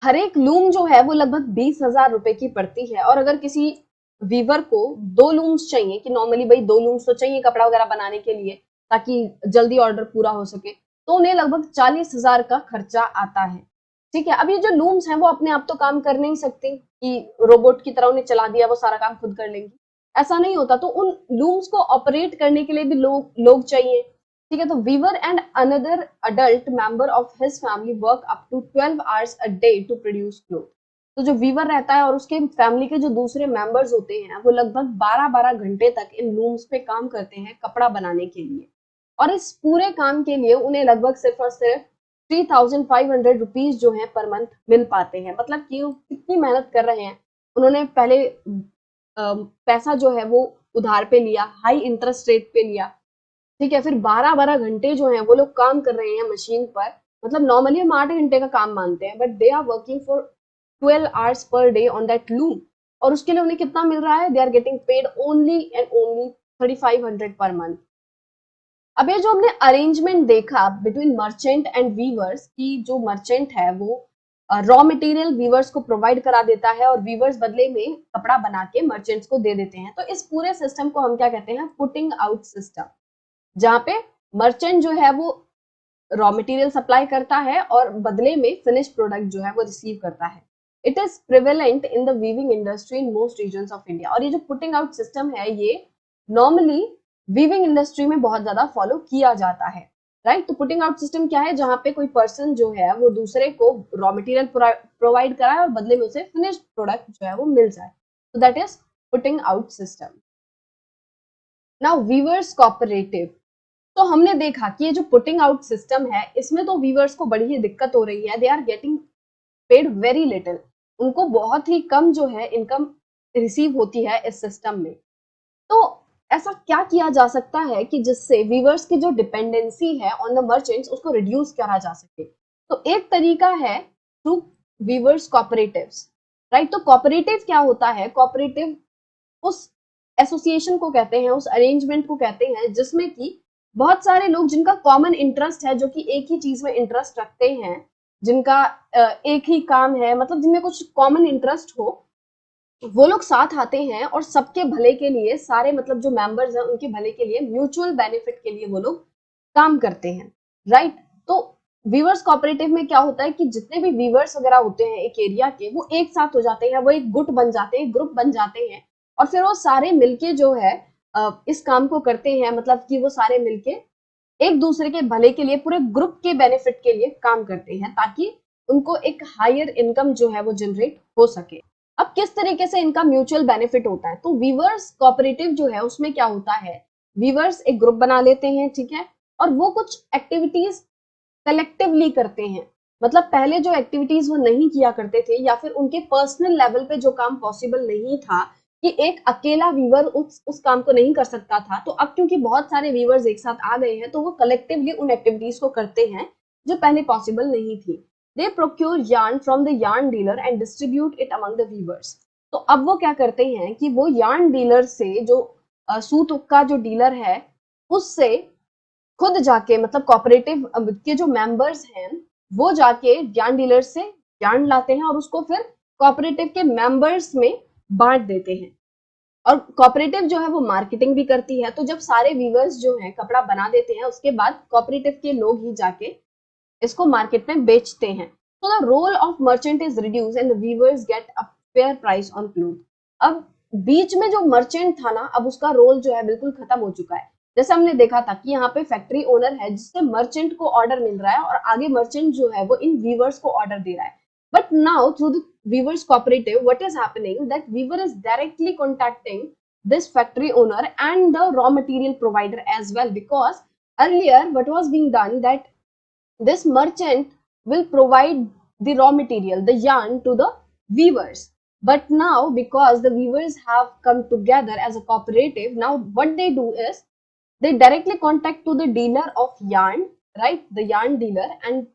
हर एक लूम जो है वो लगभग 20,000 रुपए की पड़ती है, और अगर किसी वीवर को 2 लूम्स चाहिए, कि नॉर्मली भाई 2 लूम्स तो चाहिए कपड़ा वगैरह बनाने के लिए ताकि जल्दी ऑर्डर पूरा हो सके, तो उन्हें लगभग 40,000 का खर्चा आता है, ठीक है। अब ये जो लूम्स हैं वो अपने आप तो काम कर नहीं सकते कि रोबोट की तरह उन्हें चला दिया वो सारा काम खुद कर लेंगी, ऐसा नहीं होता। तो उन लूम्स को ऑपरेट करने के लिए भी लोग चाहिए, ठीक है। तो weaver and another adult member of his family work up to 12 hours a day to produce cloth. तो जो वीवर रहता है और उसके फैमिली के जो दूसरे मेंबर्स होते हैं वो लगभग 12-12 घंटे तक इन लूम्स पे काम करते हैं कपड़ा बनाने के लिए, और इस पूरे काम के लिए उन्हें लगभग सिर्फ और सिर्फ 3,500 रुपीज जो है पर मंथ मिल पाते हैं। मतलब कि वो कितनी मेहनत कर रहे हैं, उन्होंने पहले पैसा जो है वो उधार पे लिया, हाई इंटरेस्ट रेट पे लिया, ठीक है, फिर 12-12 घंटे जो है वो लोग काम कर रहे हैं मशीन पर। मतलब नॉर्मली हम 8 घंटे का काम मानते हैं, but they are working for 12 hours per day on that loom, और उसके लिए उन्हें कितना मिल रहा है, they are getting paid only and only 3,500 per month. अब ये जो हमने अरेंजमेंट देखा बिटवीन मर्चेंट एंड वीवर्स की, जो मर्चेंट है वो रॉ मटेरियल वीवर्स को प्रोवाइड करा देता है और वीवर्स बदले में कपड़ा बना के मर्चेंट्स को दे देते हैं। तो इस पूरे सिस्टम को हम क्या कहते हैं, पुटिंग आउट सिस्टम, जहाँ पे मर्चेंट जो है वो रॉ मटेरियल सप्लाई करता है और बदले में फिनिश प्रोडक्ट जो है वो रिसीव करता है। It is prevalent in the weaving industry in most regions of India. और ये जो पुटिंग आउट सिस्टम है ये नॉर्मली वीविंग इंडस्ट्री में बहुत ज्यादा फॉलो किया जाता है, राइट। तो पुटिंग आउट सिस्टम क्या है, जहां पे कोई पर्सन जो है वो दूसरे को रॉ मटेरियल प्रोवाइड कराए और बदले में उसे फिनिश्ड प्रोडक्ट जो है वो मिल जाए। तो that is putting out system. Now weavers cooperative. तो हमने देखा कि ये जो पुटिंग आउट सिस्टम है इसमें तो वीवर्स को बड़ी ही दिक्कत हो रही है, they are getting paid very little, उनको बहुत ही कम जो है इनकम रिसीव होती है इस सिस्टम में। तो ऐसा क्या किया जा सकता है कि जिससे वीवर्स की जो डिपेंडेंसी है ऑन द मर्चेंट्स उसको रिड्यूस करा जा सके। तो एक तरीका है थ्रू वीवर्स कोऑपरेटिव्स, राइट। तो कोऑपरेटिव क्या होता है, कोऑपरेटिव उस एसोसिएशन को कहते हैं, उस अरेंजमेंट को कहते हैं जिसमें कि बहुत सारे लोग जिनका कॉमन इंटरेस्ट है, जो कि एक ही चीज में इंटरेस्ट रखते हैं, जिनका एक ही काम है, मतलब जिनमें कुछ कॉमन इंटरेस्ट हो, वो लोग साथ आते हैं और सबके भले के लिए, सारे मतलब जो मेंबर्स हैं उनके भले के लिए, म्यूचुअल बेनिफिट के लिए वो लोग काम करते हैं, राइट। तो वीवर्स कोऑपरेटिव में क्या होता है कि जितने भी वीवर्स वगैरह होते हैं एक एरिया के, वो एक साथ हो जाते हैं, वो एक गुट बन जाते हैं, ग्रुप बन जाते हैं और फिर वो सारे मिलके जो है इस काम को करते हैं। मतलब कि वो सारे मिलके एक दूसरे के भले के लिए, पूरे ग्रुप के बेनिफिट के लिए काम करते हैं ताकि उनको एक हायर इनकम जो है वो जनरेट हो सके। अब किस तरीके से इनका म्यूचुअल बेनिफिट होता है, तो वीवर्स कोऑपरेटिव जो है उसमें क्या होता है, वीवर्स एक ग्रुप बना लेते हैं, ठीक है, और वो कुछ एक्टिविटीज कलेक्टिवली करते हैं। मतलब पहले जो एक्टिविटीज वो नहीं किया करते थे या फिर उनके पर्सनल लेवल पे जो काम पॉसिबल नहीं था कि एक अकेला वीवर उस काम को नहीं कर सकता था, तो अब क्योंकि बहुत सारे वीवर्स एक साथ आ गए हैं तो वो कलेक्टिवली उन एक्टिविटीज को करते हैं जो पहले पॉसिबल नहीं थी। They procure yarn from the yarn dealer and distribute it among the weavers. तो अब वो क्या करते हैं कि वो yarn डीलर से, जो सूत का जो डीलर है उससे खुद जाके, मतलब कोऑपरेटिव के जो मेंबर्स हैं वो जाके यार्न डीलर से यार्न लाते हैं और उसको फिर कोऑपरेटिव के मेंबर्स में बांट देते हैं। और कोऑपरेटिव जो है वो मार्केटिंग भी करती है। तो जब सारे वीवर्स जो हैं कपड़ा बना देते हैं उसके बाद कोऑपरेटिव के लोग ही जाके इसको मार्केट में बेचते हैं। तो the role of merchant is reduce and the weavers get a fair price on cloth. अब बीच में जो मर्चेंट था ना, अब उसका रोल जो है बिल्कुल खत्म हो चुका है। जैसे हमने देखा था कि यहाँ पे फैक्ट्री ओनर है जिससे मर्चेंट को ऑर्डर मिल रहा है और आगे मर्चेंट जो है वो इन वीवर्स को ऑर्डर दे रहा है। But now through the weavers cooperative what is happening, that weaver is directly contacting this factory owner and the raw material provider as well, because earlier what was being done, that this merchant will provide the raw material, the yarn, to the weavers. But now because the weavers have come together as a cooperative, now what they do is they directly contact to the dealer of yarn, right, the yarn dealer, and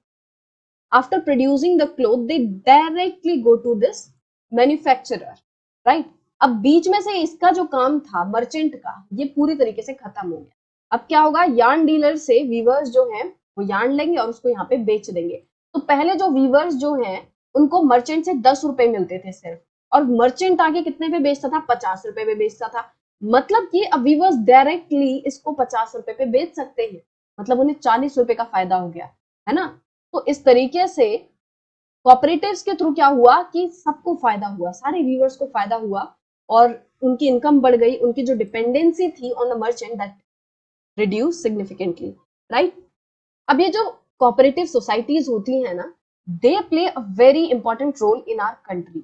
after producing the cloth they directly go to this manufacturer, right। अब बीच में से इसका जो काम था merchant का, ये पूरी तरीके से खत्म हो गया। अब क्या होगा, यार्न डीलर से वीवर्स जो हैं वो यार्न लेंगे और उसको यहाँ पे बेच देंगे। तो पहले जो वीवर्स जो हैं उनको मर्चेंट से 10 रुपए मिलते थे सिर्फ, और मर्चेंट आगे कितने पे बेचता था, 50 रुपए पे बेचता था। मतलब कि अब वीवर्स डायरेक्टली इसको 50 रुपए पे बेच सकते हैं, मतलब उन्हें 40 रुपए का फायदा हो गया, है ना। तो इस तरीके से कॉपरेटिव्स के थ्रू क्या हुआ कि सबको फायदा हुआ, सारे व्यूअर्स को फायदा हुआ और उनकी इनकम बढ़ गई, उनकी जो डिपेंडेंसी थी on the merchant that reduce significantly, right. अब ये जो कोऑपरेटिव सोसाइटीज होती है ना, they play a very important role in our country,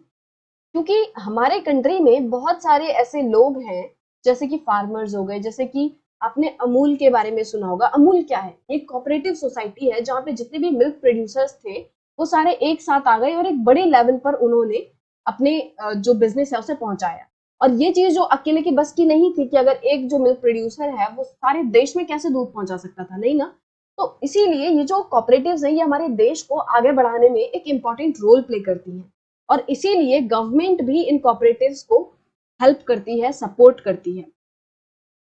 क्योंकि हमारे कंट्री में बहुत सारे ऐसे लोग हैं, जैसे कि फार्मर्स हो गए, जैसे कि आपने अमूल के बारे में सुना होगा। अमूल क्या है, एक कोऑपरेटिव सोसाइटी है जहाँ पे जितने भी मिल्क प्रोड्यूसर्स थे वो सारे एक साथ आ गए और एक बड़े लेवल पर उन्होंने अपने जो बिजनेस है उसे पहुंचाया। और ये चीज जो अकेले की बस की नहीं थी कि अगर एक जो मिल्क प्रोड्यूसर है वो सारे देश में कैसे दूध पहुंचा सकता था, नहीं ना। तो इसीलिए ये जो कॉपरेटिव्स है ये हमारे देश को आगे बढ़ाने में एक इम्पॉर्टेंट रोल प्ले करती हैं और इसीलिए गवर्नमेंट भी इन कॉपरेटिव्स को हेल्प करती है, सपोर्ट करती है।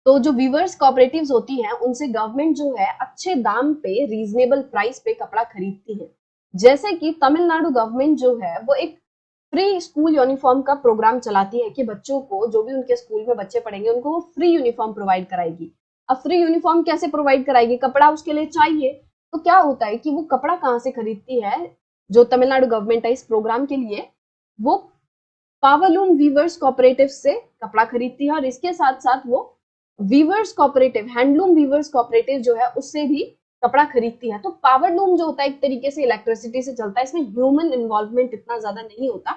तो जो वीवर्स कोऑपरेटिव्स होती हैं उनसे गवर्नमेंट जो है अच्छे दाम पे रीजनेबल प्राइस पे कपड़ा खरीदती है। जैसे कि तमिलनाडु गवर्नमेंट जो है वो एक फ्री स्कूल यूनिफॉर्म का प्रोग्राम चलाती है कि बच्चों को, जो भी उनके स्कूल में बच्चे पढ़ेंगे, उनको वो फ्री यूनिफॉर्म प्रोवाइड कराएगी। अब फ्री यूनिफॉर्म कैसे प्रोवाइड कराएगी, कपड़ा उसके लिए चाहिए। तो क्या होता है कि वो कपड़ा कहाँ से खरीदती है, जो तमिलनाडु गवर्नमेंट है इस प्रोग्राम के लिए, वो पावरलूम वीवर्स कोऑपरेटिव से कपड़ा खरीदती है और इसके साथ साथ वो weavers cooperative, handloom weavers cooperative जो है उससे भी कपड़ा खरीदती है। तो पावरलूम जो होता है एक तरीके से इलेक्ट्रिसिटी से चलता है, इसमें ह्यूमन इन्वॉल्वमेंट इतना ज्यादा नहीं होता।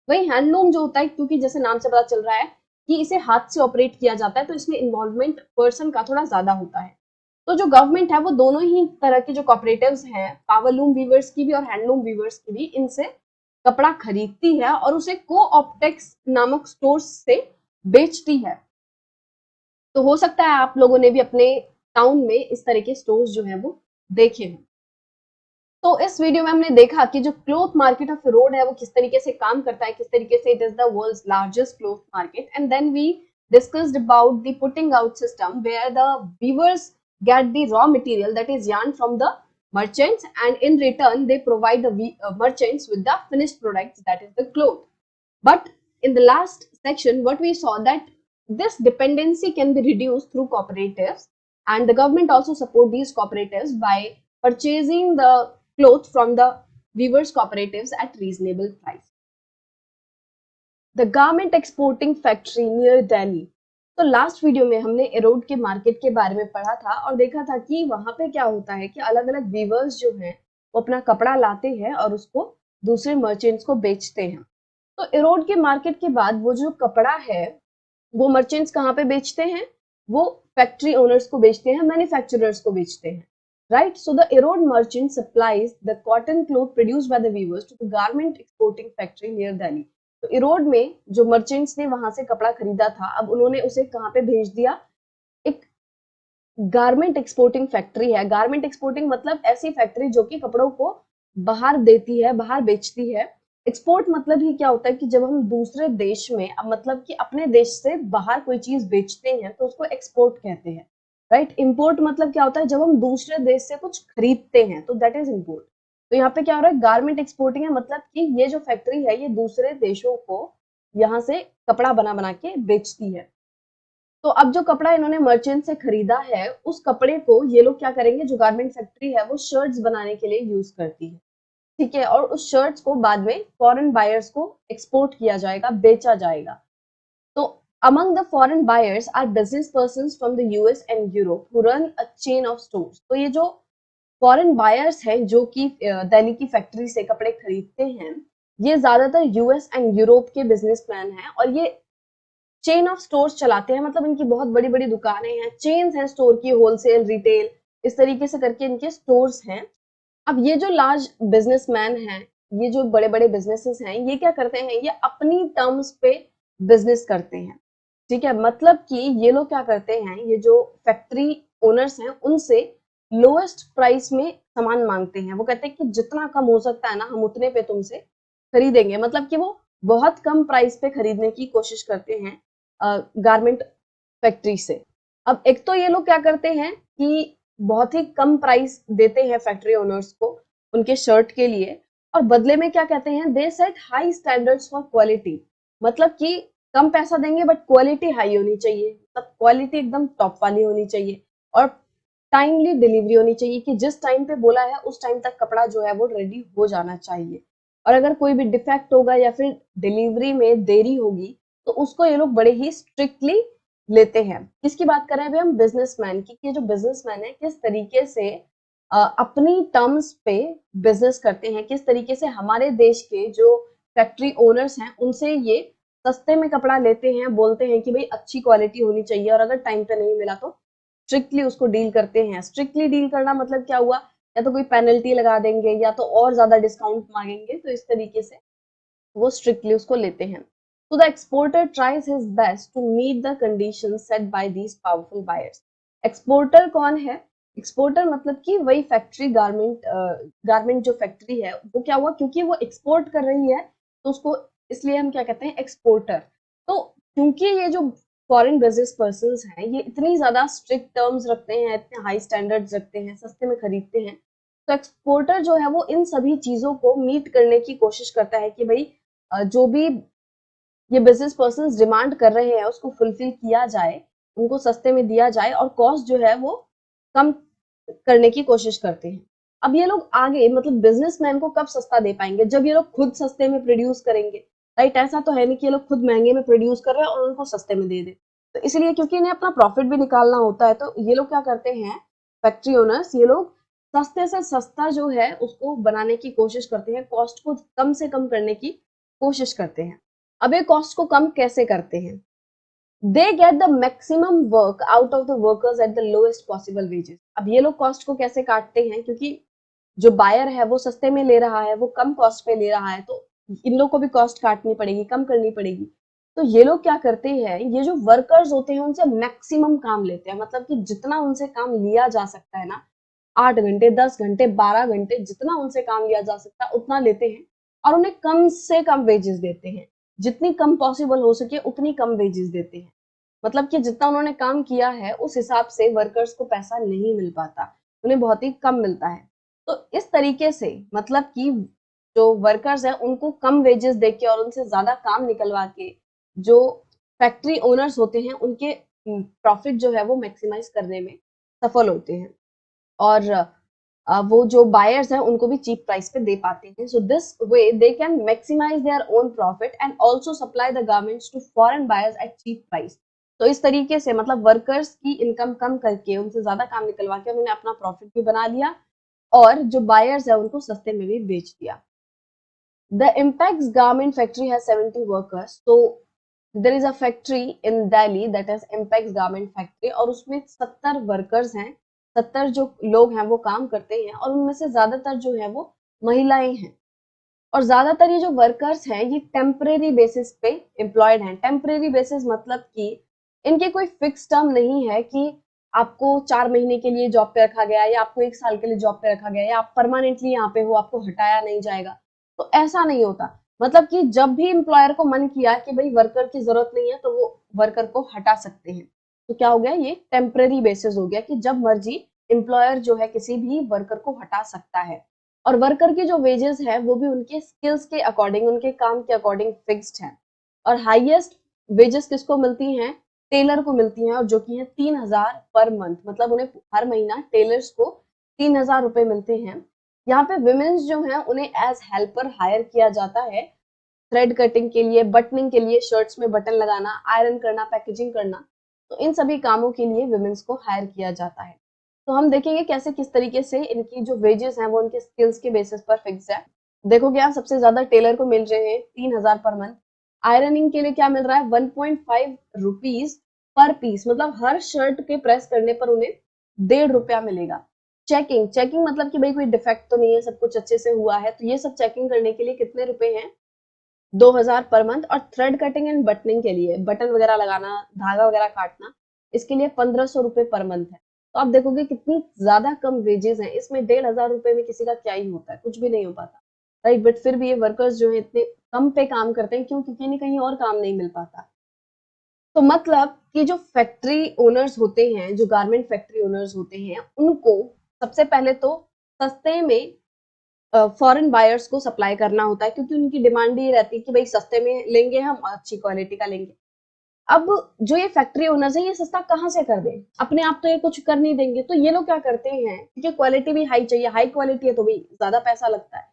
वही हैंडलूम जो होता है, क्योंकि जैसे नाम से पता चल रहा है कि इसे हाथ से ऑपरेट किया जाता है, तो इसमें इन्वॉल्वमेंट पर्सन का थोड़ा ज्यादा होता है। तो जो गवर्नमेंट है वो दोनों ही तरह के जो कॉपरेटिव्स हैं, पावरलूम वीवर्स की भी और हैंडलूम वीवर्स की भी, इनसे कपड़ा खरीदती है और उसे कोऑप्टेक्स नामक स्टोर्स से बेचती है। तो हो सकता है आप लोगों ने भी अपने टाउन में इस तरह के स्टोर्स जो है वो देखे हों। तो इस वीडियो में हमने देखा कि जो क्लोथ मार्केट ऑफ रोड है वो किस तरीके से काम करता है, किस तरीके से it is the world's largest cloth market, and then we discussed about the putting out system where the weavers get the raw material, that is yarn, from the merchants, and in return they provide the merchants with the finished products, that is the cloth. But in the last section what we saw that this dependency can be reduced through cooperatives, and the government also support these cooperatives by purchasing the clothes from the weavers cooperatives at reasonable price. The garment exporting factory near Delhi. तो last video में हमने arrowed के market के बारे में पढ़ा था और देखा था कि वहां पे क्या होता है कि अलग अलग वीवर्स जो हैं वो अपना कपड़ा लाते हैं और उसको दूसरे मर्चेंट्स को बेचते हैं। तो एरोड के मार्केट के बाद वो जो कपड़ा है वो मर्चेंट्स कहाँ पे बेचते हैं, वो फैक्ट्री ओनर्स को बेचते हैं, मैन्युफैक्चरर्स को बेचते हैं, right. So the Erode merchant supplies the cotton cloth produced by the weavers to the garment exporting factory near Delhi. तो एरोड में जो मर्चेंट्स ने वहां से कपड़ा खरीदा था, अब उन्होंने उसे कहाँ पे भेज दिया, एक गारमेंट एक्सपोर्टिंग फैक्ट्री है। गारमेंट एक्सपोर्टिंग मतलब ऐसी फैक्ट्री जो कि कपड़ों को बाहर देती है, बाहर बेचती है। एक्सपोर्ट मतलब ही क्या होता है कि जब हम दूसरे देश में, अब मतलब कि अपने देश से बाहर कोई चीज बेचते हैं तो उसको एक्सपोर्ट कहते हैं, राइट। इंपोर्ट मतलब क्या होता है, जब हम दूसरे देश से कुछ खरीदते हैं तो दैट इज इंपोर्ट। तो यहाँ पे क्या हो रहा है, गारमेंट एक्सपोर्टिंग है, मतलब कि ये जो फैक्ट्री है ये दूसरे देशों को यहाँ से कपड़ा बना बना के बेचती है। तो अब जो कपड़ा इन्होंने मर्चेंट से खरीदा है उस कपड़े को ये लोग क्या करेंगे, जो गारमेंट फैक्ट्री है वो शर्ट्स बनाने के लिए यूज करती है, ठीक है। और उस शर्ट्स को बाद में फॉरेन बायर्स को एक्सपोर्ट किया जाएगा, बेचा जाएगा। तो among the foreign buyers are business persons from the US and Europe who run a chain of stores। तो ये जो फॉरेन बायर्स हैं जो कि दिल्ली की फैक्ट्री से कपड़े खरीदते हैं, ये ज्यादातर यूएस एंड यूरोप के बिजनेसमैन हैं और ये चेन ऑफ स्टोर्स चलाते हैं, मतलब इनकी बहुत बड़ी बड़ी दुकानें हैं, चेन्स हैं स्टोर की, होलसेल, रिटेल, इस तरीके से करके इनके स्टोर्स हैं। अब ये जो लार्ज बिजनेसमैन हैं, ये जो बड़े बड़े बिजनेसेस हैं, ये क्या करते हैं, ये अपनी टर्म्स पे बिजनेस करते हैं, ठीक है। मतलब कि ये लोग क्या करते हैं, ये जो फैक्ट्री ओनर्स हैं उनसे लोएस्ट प्राइस में सामान मांगते हैं। वो कहते हैं कि जितना कम हो सकता है ना हम उतने पे तुमसे खरीदेंगे, मतलब कि वो बहुत कम प्राइस पे खरीदने की कोशिश करते हैं गारमेंट फैक्ट्री से। अब एक तो ये लोग क्या करते हैं कि बहुत ही कम प्राइस देते हैं फैक्ट्री ओनर्स को उनके शर्ट के लिए, और बदले में क्या कहते हैं, they set high standards for quality. मतलब कि कम पैसा देंगे बट क्वालिटी हाई होनी चाहिए, मतलब क्वालिटी एकदम टॉप वाली होनी चाहिए, और टाइमली डिलीवरी होनी चाहिए कि जिस टाइम पे बोला है उस टाइम तक कपड़ा जो है वो रेडी हो जाना चाहिए। और अगर कोई भी डिफेक्ट होगा या फिर डिलीवरी में देरी होगी तो उसको ये लोग बड़े ही स्ट्रिक्टली लेते हैं। किसकी बात कर रहे हैं अभी हम, बिजनेसमैन की। कि जो बिजनेसमैन है किस तरीके से अपनी टर्म्स पे बिजनेस करते हैं, किस तरीके से हमारे देश के जो फैक्ट्री ओनर्स हैं उनसे ये सस्ते में कपड़ा लेते हैं, बोलते हैं कि भाई अच्छी क्वालिटी होनी चाहिए, और अगर टाइम पे नहीं मिला तो स्ट्रिक्टली उसको डील करते हैं। स्ट्रिक्टली डील करना मतलब क्या हुआ, या तो कोई पेनल्टी लगा देंगे या तो और ज्यादा डिस्काउंट मांगेंगे, तो इस तरीके से वो स्ट्रिक्टली उसको लेते हैं। So the exporter tries his best to meet the conditions set by these powerful buyers। Exporter कौन है, एक्सपोर्टर मतलब कि वही फैक्ट्री, गारमेंट जो फैक्ट्री है वो क्या हुआ, क्योंकि वो एक्सपोर्ट कर रही है तो उसको इसलिए हम क्या कहते हैं, एक्सपोर्टर। तो क्योंकि ये जो फॉरेन बिजनेस पर्सन हैं ये इतनी ज्यादा स्ट्रिक्ट टर्म्स रखते हैं, इतने हाई स्टैंडर्ड्स रखते हैं, सस्ते में खरीदते हैं, तो एक्सपोर्टर जो है वो इन सभी चीजों को मीट करने की कोशिश करता है कि भाई जो भी ये बिजनेस पर्सन डिमांड कर रहे हैं उसको फुलफिल किया जाए, उनको सस्ते में दिया जाए और कॉस्ट जो है वो कम करने की कोशिश करते हैं। अब ये लोग आगे मतलब बिजनेसमैन को कब सस्ता दे पाएंगे, जब ये लोग खुद सस्ते में प्रोड्यूस करेंगे, राइट? ऐसा तो है नहीं कि ये लोग खुद महंगे में प्रोड्यूस कर रहे हैं और उनको सस्ते में दे दे। तो इसलिए क्योंकि इन्हें अपना प्रॉफिट भी निकालना होता है, तो ये लोग क्या करते हैं, फैक्ट्री ओनर्स, ये लोग सस्ते से सस्ता जो है उसको बनाने की कोशिश करते हैं, कॉस्ट को कम से कम करने की कोशिश करते हैं। अब ये कॉस्ट को कम कैसे करते हैं? They get the maximum work out of the workers at the lowest possible wages. अब ये लोग कॉस्ट को कैसे काटते हैं, क्योंकि जो बायर है वो सस्ते में ले रहा है, वो कम कॉस्ट पे ले रहा है, तो इन लोग को भी कॉस्ट काटनी पड़ेगी, कम करनी पड़ेगी। तो ये लोग क्या करते हैं, ये जो वर्कर्स होते हैं उनसे मैक्सिमम काम लेते हैं, मतलब कि जितना उनसे काम लिया जा सकता है ना, 8 घंटे, 10 घंटे, 12 घंटे, जितना उनसे काम लिया जा सकता है उतना लेते हैं और उन्हें कम से कम वेजेस देते हैं, जितनी कम पॉसिबल हो सके उतनी कम वेजेस देते हैं। मतलब कि जितना उन्होंने काम किया है उस हिसाब से वर्कर्स को पैसा नहीं मिल पाता, उन्हें बहुत ही कम मिलता है। तो इस तरीके से मतलब कि जो वर्कर्स हैं उनको कम वेजेस देके और उनसे ज्यादा काम निकलवा के जो फैक्ट्री ओनर्स होते हैं उनके प्रॉफिट जो है वो मैक्सिमाइज करने में सफल होते हैं और वो जो बायर्स हैं उनको भी चीप प्राइस पे दे पाते हैं। So this way they can maximise their own profit and also supply the garments to foreign buyers at cheap price. तो इस तरीके से मतलब वर्कर्स की इनकम कम करके उनसे ज्यादा काम निकलवा के उन्होंने अपना प्रॉफिट भी बना लिया और जो बायर्स है उनको सस्ते में भी बेच दिया। The Impex garment factory has 70 workers. So there is a factory in Delhi that is Impex garment factory और उसमें 70 वर्कर्स हैं, 70 जो लोग हैं वो काम करते हैं और उनमें से ज्यादातर जो है वो महिलाएं हैं। और ज्यादातर ये जो वर्कर्स हैं ये टेम्परेरी बेसिस पे एम्प्लॉयड हैं। टेम्परेरी बेसिस मतलब कि इनके कोई फिक्स टर्म नहीं है कि आपको 4 महीने के लिए जॉब पे रखा गया या आपको 1 साल के लिए जॉब पे रखा गया या आप परमानेंटली यहाँ पे हो, आपको हटाया नहीं जाएगा, तो ऐसा नहीं होता। मतलब कि जब भी एम्प्लॉयर को मन किया कि भाई वर्कर की जरूरत नहीं है तो वो वर्कर को हटा सकते हैं। तो क्या हो गया, ये टेम्परेरी बेसिस हो गया कि जब मर्जी एम्प्लॉयर जो है किसी भी वर्कर को हटा सकता है। और वर्कर की जो वेजेस है वो भी उनके स्किल्स के अकॉर्डिंग, उनके काम के अकॉर्डिंग फिक्स्ड है। और हाईएस्ट वेजेस किसको मिलती हैं, टेलर को मिलती हैं, और जो कि है 3,000 पर मंथ, मतलब उन्हें हर महीना टेलर्स को 3,000 रुपए मिलते हैं। यहाँ पे विमेन्स जो हैं उन्हें एज हेल्पर हायर किया जाता है, थ्रेड कटिंग के लिए, बटनिंग के लिए, शर्ट्स में बटन लगाना, आयरन करना, पैकेजिंग करना, तो इन सभी कामों के लिए विमेन्स को हायर किया जाता है। तो हम देखेंगे कैसे किस तरीके से इनकी जो वेजेस हैं वो उनके स्किल्स के बेसिस पर फिक्स है। देखोगे आप सबसे ज्यादा टेलर को मिल रहे हैं 3,000 पर मंथ। आयरनिंग के लिए क्या मिल रहा है, 1.5 रुपीज पर पीस, मतलब हर शर्ट के प्रेस करने पर उन्हें 1.5 रुपया मिलेगा। चेकिंग, चेकिंग मतलब कि भाई कोई डिफेक्ट तो नहीं है, सब कुछ अच्छे से हुआ है, तो ये सब चेकिंग करने के लिए कितने रुपए हैं, 2,000 पर मंथ। और थ्रेड कटिंग एंड बटनिंग के लिए, बटन वगैरह लगाना, धागा वगैरह काटना, इसके लिए 1,500 रुपए पर मंथ है। तो आप देखोगे कितनी ज्यादा कम वेजेस हैं इसमें। 1,500 रुपए में किसी का क्या ही होता है, कुछ भी नहीं हो पाता, राइट? बट फिर भी ये वर्कर्स जो है इतने कम पे काम करते हैं, क्यों? क्योंकि इन्हें कहीं और काम नहीं मिल पाता। तो मतलब कि जो फैक्ट्री ओनर्स होते हैं, जो गारमेंट फैक्ट्री ओनर्स होते हैं, उनको सबसे पहले तो सस्ते में फॉरेन बायर्स को सप्लाई करना होता है, क्योंकि उनकी डिमांड ये रहती है कि भाई सस्ते में लेंगे, हम अच्छी क्वालिटी का लेंगे। अब जो ये फैक्ट्री ओनर्स है ये सस्ता कहाँ से कर दें, अपने आप तो ये कुछ कर नहीं देंगे। तो ये लोग क्या करते हैं, क्योंकि क्वालिटी भी हाई चाहिए, हाई क्वालिटी है तो भी ज्यादा पैसा लगता है,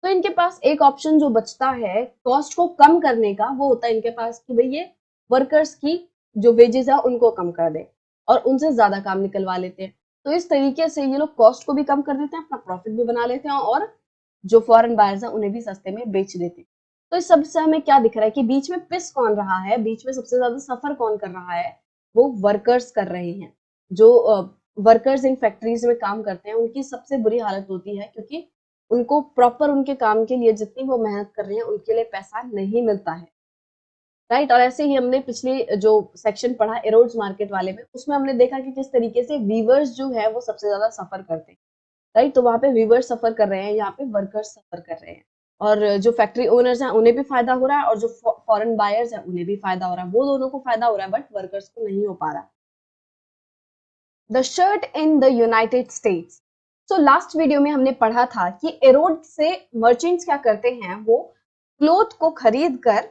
तो इनके पास एक ऑप्शन जो बचता है कॉस्ट को कम करने का, वो होता है इनके पास कि भाई ये वर्कर्स की जो वेजेस है उनको कम कर दे और उनसे ज्यादा काम निकलवा लेते हैं। तो इस तरीके से ये लोग कॉस्ट को भी कम कर देते हैं, अपना प्रॉफिट भी बना लेते हैं और जो फॉरेन बायर्स हैं उन्हें भी सस्ते में बेच देते हैं। तो इस सबसे हमें क्या दिख रहा है कि बीच में पिस कौन रहा है, बीच में सबसे ज्यादा सफर कौन कर रहा है, वो वर्कर्स कर रहे हैं। जो वर्कर्स इन फैक्ट्रीज में काम करते हैं उनकी सबसे बुरी हालत होती है, क्योंकि उनको प्रॉपर उनके काम के लिए जितनी वो मेहनत कर रहे हैं उनके लिए पैसा नहीं मिलता है, राइट? और ऐसे ही हमने पिछले जो सेक्शन पढ़ा एरोड्स मार्केट वाले में, उसमें हमने देखा कि किस तरीके से वीवर्स जो है वो सबसे ज्यादा सफर करते हैं, राइट? तो वहां पे वीवर्स सफर कर रहे हैं, यहाँ पे वर्कर्स सफर कर रहे हैं। और जो फैक्ट्री ओनर्स हैं उन्हें भी फायदा हो रहा है, और जो फॉरेन बायर्स हैं उन्हें भी फायदा हो रहा है, वो दोनों को फायदा हो रहा है, बट वर्कर्स को नहीं हो पा रहा। The shirt in the United states. So last video में हमने पढ़ा था कि एरोड से मर्चेंट्स क्या करते हैं, वो क्लोथ को खरीद कर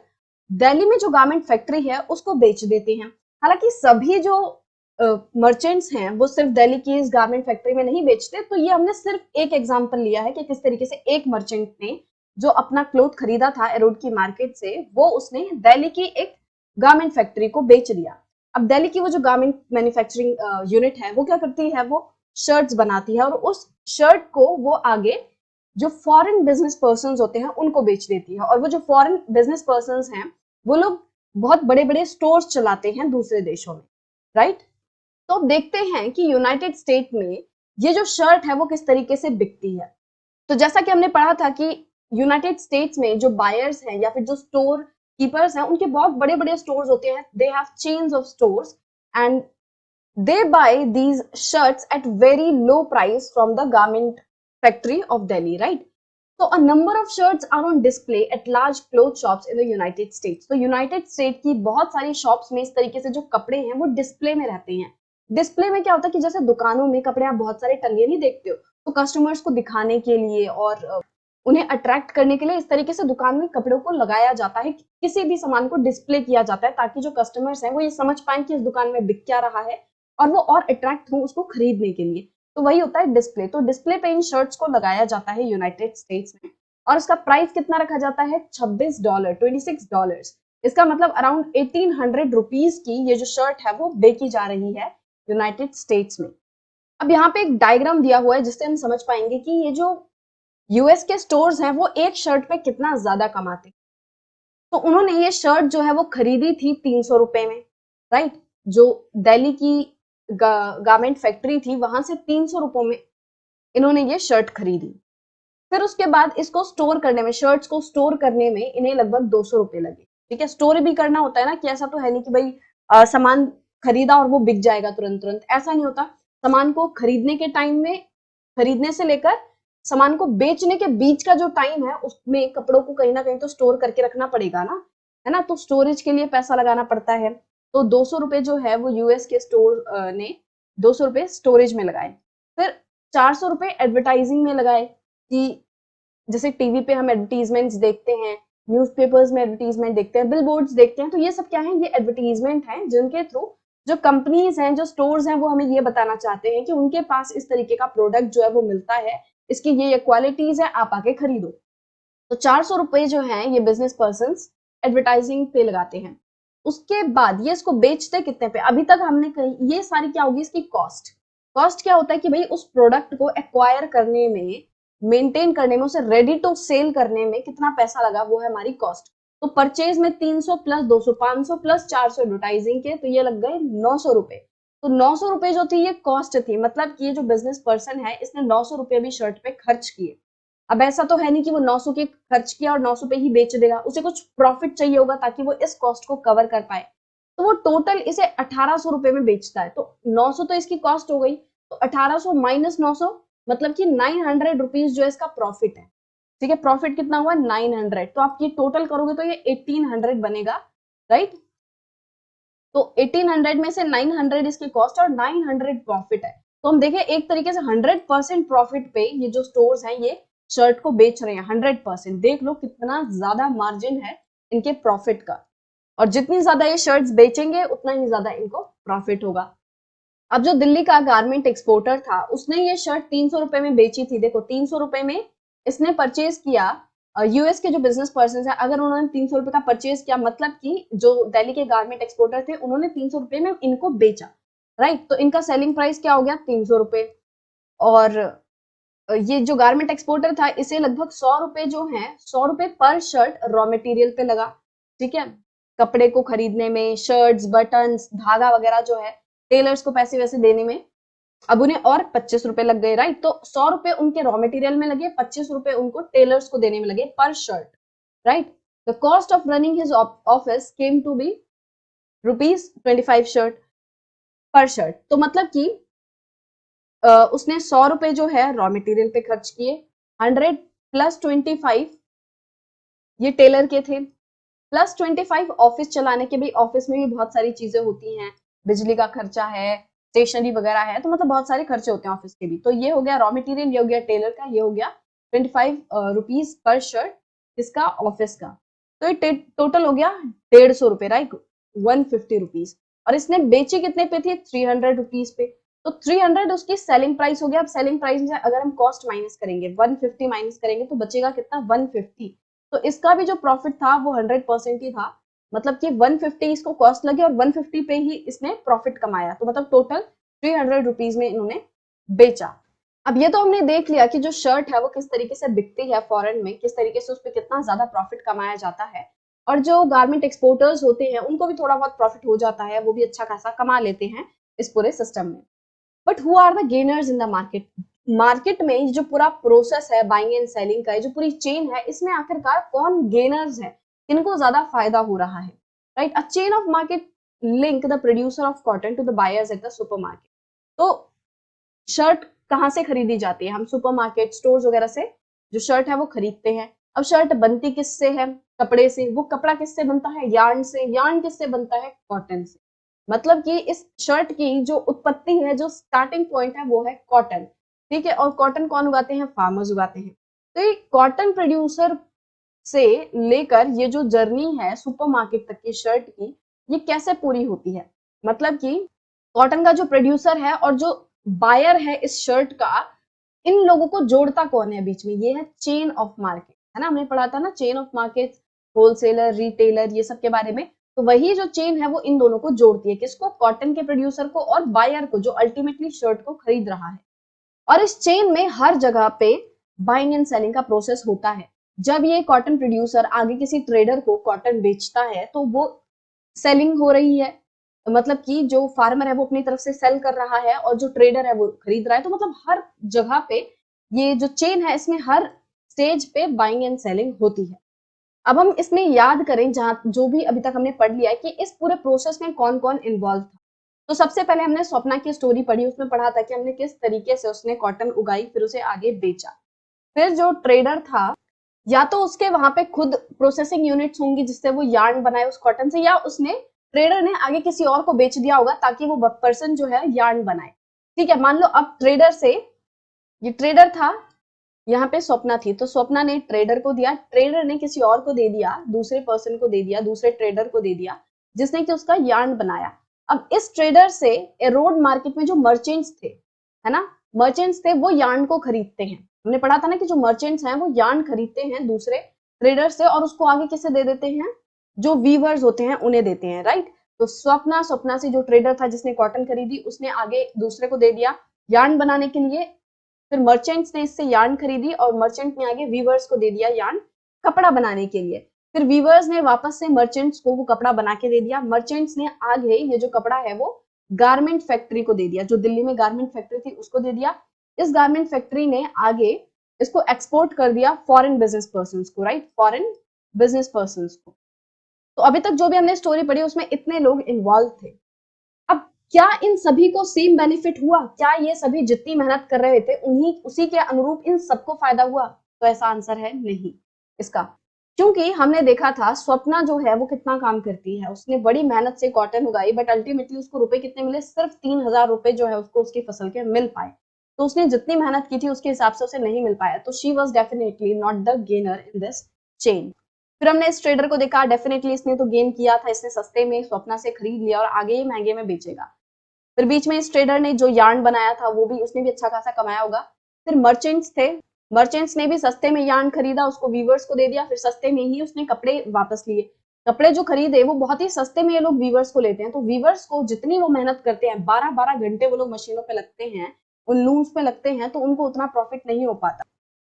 दिल्ली में जो गारमेंट फैक्ट्री है उसको बेच देते हैं। हालांकि सभी जो मर्चेंट्स हैं वो सिर्फ दिल्ली की इस गारमेंट फैक्ट्री में नहीं बेचते, तो ये हमने सिर्फ एक एग्जांपल लिया है कि किस तरीके से एक मर्चेंट ने जो अपना क्लोथ खरीदा था एरोड की मार्केट से, वो उसने दिल्ली की एक गारमेंट फैक्ट्री को बेच दिया। अब दिल्ली की वो जो गारमेंट मैन्युफैक्चरिंग यूनिट है वो क्या करती है, वो शर्ट्स बनाती है, और उस शर्ट को वो आगे जो फॉरेन बिजनेस पर्सन होते हैं उनको बेच देती है। और वो जो फॉरेन बिजनेस पर्सन हैं वो लोग बहुत बड़े बड़े स्टोर्स चलाते हैं दूसरे देशों में, राइट। तो अब देखते हैं कि यूनाइटेड स्टेट में ये जो शर्ट है वो किस तरीके से बिकती है। तो जैसा कि हमने पढ़ा था कि यूनाइटेड स्टेट्स में जो बायर्स हैं या फिर जो स्टोर कीपर्स हैं उनके बहुत बड़े बड़े स्टोर्स होते हैं, they have chains of stores, and they buy these shirts at very low price from the garment factory of Delhi, right? So a number of shirts are on display at large clothes shops in the United States. तो United state की बहुत सारी shops में इस तरीके से जो कपड़े हैं वो डिस्प्ले में रहते हैं। डिस्प्ले में क्या होता है कि जैसे दुकानों में कपड़े आप बहुत सारे टंगे नहीं देखते हो, तो कस्टमर्स को दिखाने के लिए और उन्हें अट्रैक्ट करने के लिए इस तरीके से दुकान में कपड़ों को लगाया जाता है, किसी भी सामान को डिस्प्ले किया जाता है, ताकि जो कस्टमर्स हैं वो ये समझ पाए कि इस दुकान में बिक क्या रहा है और वो और अट्रैक्ट हो उसको खरीदने के लिए। तो वही होता है डिस्प्ले। तो डिस्प्ले पे इन शर्ट्स को लगाया जाता है यूनाइटेड स्टेट्स में, और इसका प्राइस कितना रखा जाता है, $26, $26। इसका मतलब अराउंड 1800 रुपीज की ये जो शर्ट है वो बेची जा रही है यूनाइटेड स्टेट्स में। अब यहाँ पे एक डायग्राम दिया हुआ है जिससे हम समझ पाएंगे कि ये जो यूएस के स्टोर्स हैं वो एक शर्ट पे कितना ज्यादा कमाते हैं। तो उन्होंने ये शर्ट जो है वो खरीदी थी 300 रुपए में, राइट। जो दिल्ली की गारमेंट फैक्ट्री थी वहां से 300 रुपए में इन्होंने ये शर्ट खरीदी। फिर उसके बाद इसको स्टोर करने में, शर्ट्स को स्टोर करने में इन्हें लगभग 200 रुपए लगे। ठीक है, स्टोर भी करना होता है ना, कि ऐसा तो है नहीं कि भाई सामान खरीदा और वो बिक जाएगा तुरंत तुरंत, ऐसा नहीं होता। सामान को खरीदने के टाइम में, खरीदने से लेकर सामान को बेचने के बीच का जो टाइम है उसमें कपड़ों को कहीं ना कहीं तो स्टोर करके रखना पड़ेगा ना, है ना। तो स्टोरेज के लिए पैसा लगाना पड़ता है। तो 200 रुपए जो है वो यूएस के स्टोर ने 200 रुपए स्टोरेज में लगाए। फिर 400 रुपए एडवर्टाइजिंग में लगाए, कि जैसे टीवी पे हम एडवर्टीजमेंट्स देखते हैं, न्यूज़पेपर्स में एडवर्टीजमेंट देखते हैं, बिलबोर्ड्स देखते हैं, तो ये सब क्या है, ये एडवर्टीजमेंट है जिनके थ्रू जो कंपनीज हैं, जो स्टोर्स हैं, वो हमें ये बताना चाहते हैं कि उनके पास इस तरीके का प्रोडक्ट जो है वो मिलता है, इसकी ये क्वालिटीज है, आप आके खरीदो। तो 400 रुपए जो है ये बिजनेस पर्सन एडवर्टाइजिंग पे लगाते हैं। उसके बाद ये इसको बेचते कितने पे, अभी तक हमने कही ये सारी क्या होगी इसकी कॉस्ट। कॉस्ट क्या होता है कि भाई उस प्रोडक्ट को एक्वायर करने में, मेंटेन करने में, उसे रेडी टू सेल करने में कितना पैसा लगा, वो है हमारी कॉस्ट। तो परचेज में 300 प्लस 200, 500 प्लस 400 एडवर्टाइजिंग के, तो ये लग गए 900 रुपए। तो 900 रुपए जो थी ये कॉस्ट थी, मतलब कि ये जो बिजनेस पर्सन है इसने 900 रुपए भी शर्ट पे खर्च किए। अब ऐसा तो है नहीं कि वो 900 के खर्च किया और 900 पे ही बेच देगा, उसे कुछ प्रॉफिट चाहिए होगा ताकि वो इस कॉस्ट को कवर कर पाए। तो वो टोटल इसे 1800 रुपए में बेचता है। तो 900 तो इसकी कॉस्ट हो गई, तो 1800 माइनस 900 मतलब कि 900 रुपीज जो है इसका प्रॉफिट है। ठीक है, प्रॉफिट कितना हुआ 900, तो आप ये टोटल करोगे तो ये 1800 बनेगा, राइट। तो 1800 में से 900 इसकी कॉस्ट और 900 प्रॉफिट है। तो हम देखें एक तरीके से 100% प्रॉफिट पे ये जो स्टोर्स हैं ये शर्ट को बेच रहे हैं 100%। देख लो कितना ज्यादा मार्जिन है इनके प्रॉफिट का, और जितनी ज्यादा ये शर्ट्स बेचेंगे उतना ही ज्यादा इनको प्रॉफिट होगा। अब जो दिल्ली का गारमेंट एक्सपोर्टर था उसने ये शर्ट 300 रुपए में बेची थी। देखो 300 रुपए में इसने परचेज किया। यूएस के जो बिजनेस पर्सन है अगर उन्होंने 300 रुपए का परचेज किया, मतलब कि जो दिल्ली के गारमेंट एक्सपोर्टर थे उन्होंने 300 रुपए में इनको बेचा, राइट। तो इनका सेलिंग प्राइस क्या हो गया 300 रुपए। और ये जो गारमेंट एक्सपोर्टर था इसे लगभग 100 रुपए जो है 100 रुपए पर शर्ट रॉ मटेरियल पे लगा। ठीक है, कपड़े को खरीदने में, शर्ट्स, बटन्स, धागा वगैरह जो है, टेलर्स को पैसे वैसे देने में, अब उन्हें और 25 रुपए लग गए, राइट। तो 100 रुपए उनके रॉ मटेरियल में लगे, 25 रुपए उनको टेलर्स को देने में लगे per shirt, right. The cost of running his office came to be ₹25 shirt per shirt. तो मतलब कि उसने 100 रुपए जो है रॉ मटेरियल पे खर्च किए, 100 प्लस 25 ये टेलर के थे। प्लस 25 ऑफिस चलाने के भी, ऑफिस में भी बहुत सारी चीजें होती हैं, बिजली का खर्चा है, स्टेशनरी वगैरह है, तो मतलब बहुत सारे खर्चे होते हैं ऑफिस के भी। तो ये हो गया रॉ मटेरियल, ये हो गया टेलर का, ये हो गया 25 रुपीज पर शर्ट इसका ऑफिस का। तो ये टोटल हो गया 150 रुपए, राइट, 150 रुपीज। और इसने बेची कितने पे थी, 300 रुपीज पे। तो 300 उसकी सेलिंग प्राइस हो गया। अब सेलिंग प्राइस में अगर हम कॉस्ट माइनस करेंगे, 150 माइनस करेंगे तो बचेगा कितना, 150। तो इसका भी जो प्रॉफिट था वो 100% ही था, मतलब कि 150 इसको कॉस्ट लगे और 150 पे ही इसने प्रॉफिट कमाया। तो मतलब टोटल 300 रुपीज में इन्होंने बेचा। अब ये तो हमने देख लिया कि जो शर्ट है वो किस तरीके से बिकती है फॉरेन में, किस तरीके से उस पर कितना ज्यादा प्रॉफिट कमाया जाता है। और जो गारमेंट एक्सपोर्टर्स होते हैं उनको भी थोड़ा बहुत प्रॉफिट हो जाता है, वो भी अच्छा खासा कमा लेते हैं इस पूरे सिस्टम में। But who are the gainers in the market? Market में जो पूरा प्रोसेस है बाइंग एंड सेलिंग का, जो पूरी चेन है, इसमें आखिरकार कौन गेनर्स है, किनको ज्यादा फायदा हो रहा है, right? A chain of market link the producer of cotton to the buyers at the supermarket. तो शर्ट कहाँ से खरीदी जाती है? हम सुपरमार्केट, स्टोर्स वगैरह से जो शर्ट है वो खरीदते हैं। अब शर्ट बनती किससे है? कपड़े से। वो कपड़ा किससे बनता है? यार्न से। यार्न किससे बनता है? कॉटन से। मतलब कि इस शर्ट की जो उत्पत्ति है, जो स्टार्टिंग पॉइंट है, वो है कॉटन। ठीक है, और कॉटन कौन उगाते हैं? फार्मर्स उगाते हैं। तो ये कॉटन प्रोड्यूसर से लेकर ये जो जर्नी है सुपरमार्केट तक की शर्ट की, ये कैसे पूरी होती है? मतलब कि कॉटन का जो प्रोड्यूसर है और जो बायर है इस शर्ट का, इन लोगों को जोड़ता कौन है बीच में? ये है चेन ऑफ मार्केट, है ना? हमने पढ़ा था ना chain of market, wholesaler, retailer, ये सब के बारे में। तो वही जो चेन है वो इन दोनों को जोड़ती है। किसको? कॉटन के प्रोड्यूसर को और बायर को, जो अल्टीमेटली शर्ट को खरीद रहा है। और इस चेन में हर जगह पे बाइंग एंड सेलिंग का प्रोसेस होता है। जब ये कॉटन प्रोड्यूसर आगे किसी ट्रेडर को कॉटन बेचता है तो वो सेलिंग हो रही है, मतलब कि जो फार्मर है वो अपनी तरफ से सेल कर रहा है और जो ट्रेडर है वो खरीद रहा है। तो मतलब हर जगह पे ये जो चेन है, इसमें हर स्टेज पे बाइंग एंड सेलिंग होती है। अब हम इसमें याद करें, जहां जो भी अभी तक हमने पढ़ लिया है, कि इस पूरे प्रोसेस में कौन कौन इन्वॉल्व था। तो सबसे पहले हमने स्वप्ना की स्टोरी पढ़ी, उसमें पढ़ा था कि हमने किस तरीके से उसने कॉटन उगाई, फिर उसे आगे बेचा। फिर जो ट्रेडर था, या तो उसके वहां पे खुद प्रोसेसिंग यूनिट्स होंगी जिससे वो यार्न बनाए उस कॉटन से, या उसने, ट्रेडर ने आगे किसी और को बेच दिया होगा ताकि वो पर्सन जो है यार्न बनाए। ठीक है, मान लो अब ट्रेडर से, ये ट्रेडर था, यहाँ पे स्वप्ना थी, तो स्वप्ना ने ट्रेडर को दिया, ट्रेडर ने किसी और को दे दिया, दूसरे पर्सन को दे दिया, दूसरे ट्रेडर को दे दिया, जिसने कि उसका यार्न बनाया। अब इस ट्रेडर से रोड मार्केट में जो मर्चेंट्स थे, है ना, मर्चेंट्स थे, वो यार्न को खरीदते हैं। हमने पढ़ा था ना कि जो मर्चेंट्स हैं वो यार्न खरीदते हैं दूसरे ट्रेडर से, और उसको आगे किसे दे देते हैं? जो वीवर्स होते हैं उन्हें देते हैं, राइट? तो स्वप्ना, स्वप्ना से जो ट्रेडर था जिसने कॉटन खरीदी, उसने आगे दूसरे को दे दिया यार्न बनाने के लिए। फिर मर्चेंट्स ने इससे यार्न खरीदी और मर्चेंट ने आगे वीवर्स को दे दिया यार्न कपड़ा बनाने के लिए। फिर वीवर्स ने वापस से मर्चेंट्स को वो कपड़ा बना के दे दिया। मर्चेंट्स ने आगे ये जो कपड़ा है वो गारमेंट फैक्ट्री को दे दिया, जो दिल्ली में गारमेंट फैक्ट्री थी उसको दे दिया। इस गारमेंट फैक्ट्री ने आगे इसको एक्सपोर्ट कर दिया फॉरेन बिजनेस पर्सन को, राइट, फॉरेन बिजनेस पर्सन को। तो अभी तक जो भी हमने स्टोरी पढ़ी उसमें इतने लोग इन्वॉल्व थे। अब क्या इन सभी को सेम बेनिफिट हुआ? क्या ये सभी जितनी मेहनत कर रहे थे उन्हीं उसी के अनुरूप इन सबको फायदा हुआ? तो ऐसा आंसर है नहीं इसका। क्योंकि हमने देखा था स्वप्ना जो है वो कितना काम करती है, उसने बड़ी मेहनत से कॉटन उगाई, बट अल्टीमेटली उसको रुपए कितने मिले? सिर्फ 3,000 रुपए जो है उसको उसकी फसल के मिल पाए। तो उसने जितनी मेहनत की थी उसके हिसाब से उसे नहीं मिल पाया। तो she was definitely not the gainer in this chain. फिर हमने इस ट्रेडर को देखा, डेफिनेटली इसने तो गेन किया था, इसने सस्ते में स्वप्ना से खरीद लिया और आगे ये महंगे में बेचेगा। फिर बीच में इस ट्रेडर ने जो यार्न बनाया था वो भी, उसने भी अच्छा खासा कमाया होगा। फिर मर्चेंट्स थे, मर्चेंट्स ने भी सस्ते में यार्न खरीदा, उसको वीवर्स को दे दिया, फिर सस्ते में ही उसने कपड़े वापस लिए। कपड़े जो खरीदे वो बहुत ही सस्ते में ये लोग वीवर्स को लेते हैं। तो वीवर्स को जितनी वो मेहनत करते हैं, 12-12 घंटे वो लोग मशीनों पे लगते हैं, उन लूम्स पे लगते हैं, तो उनको उतना प्रॉफिट नहीं हो पाता।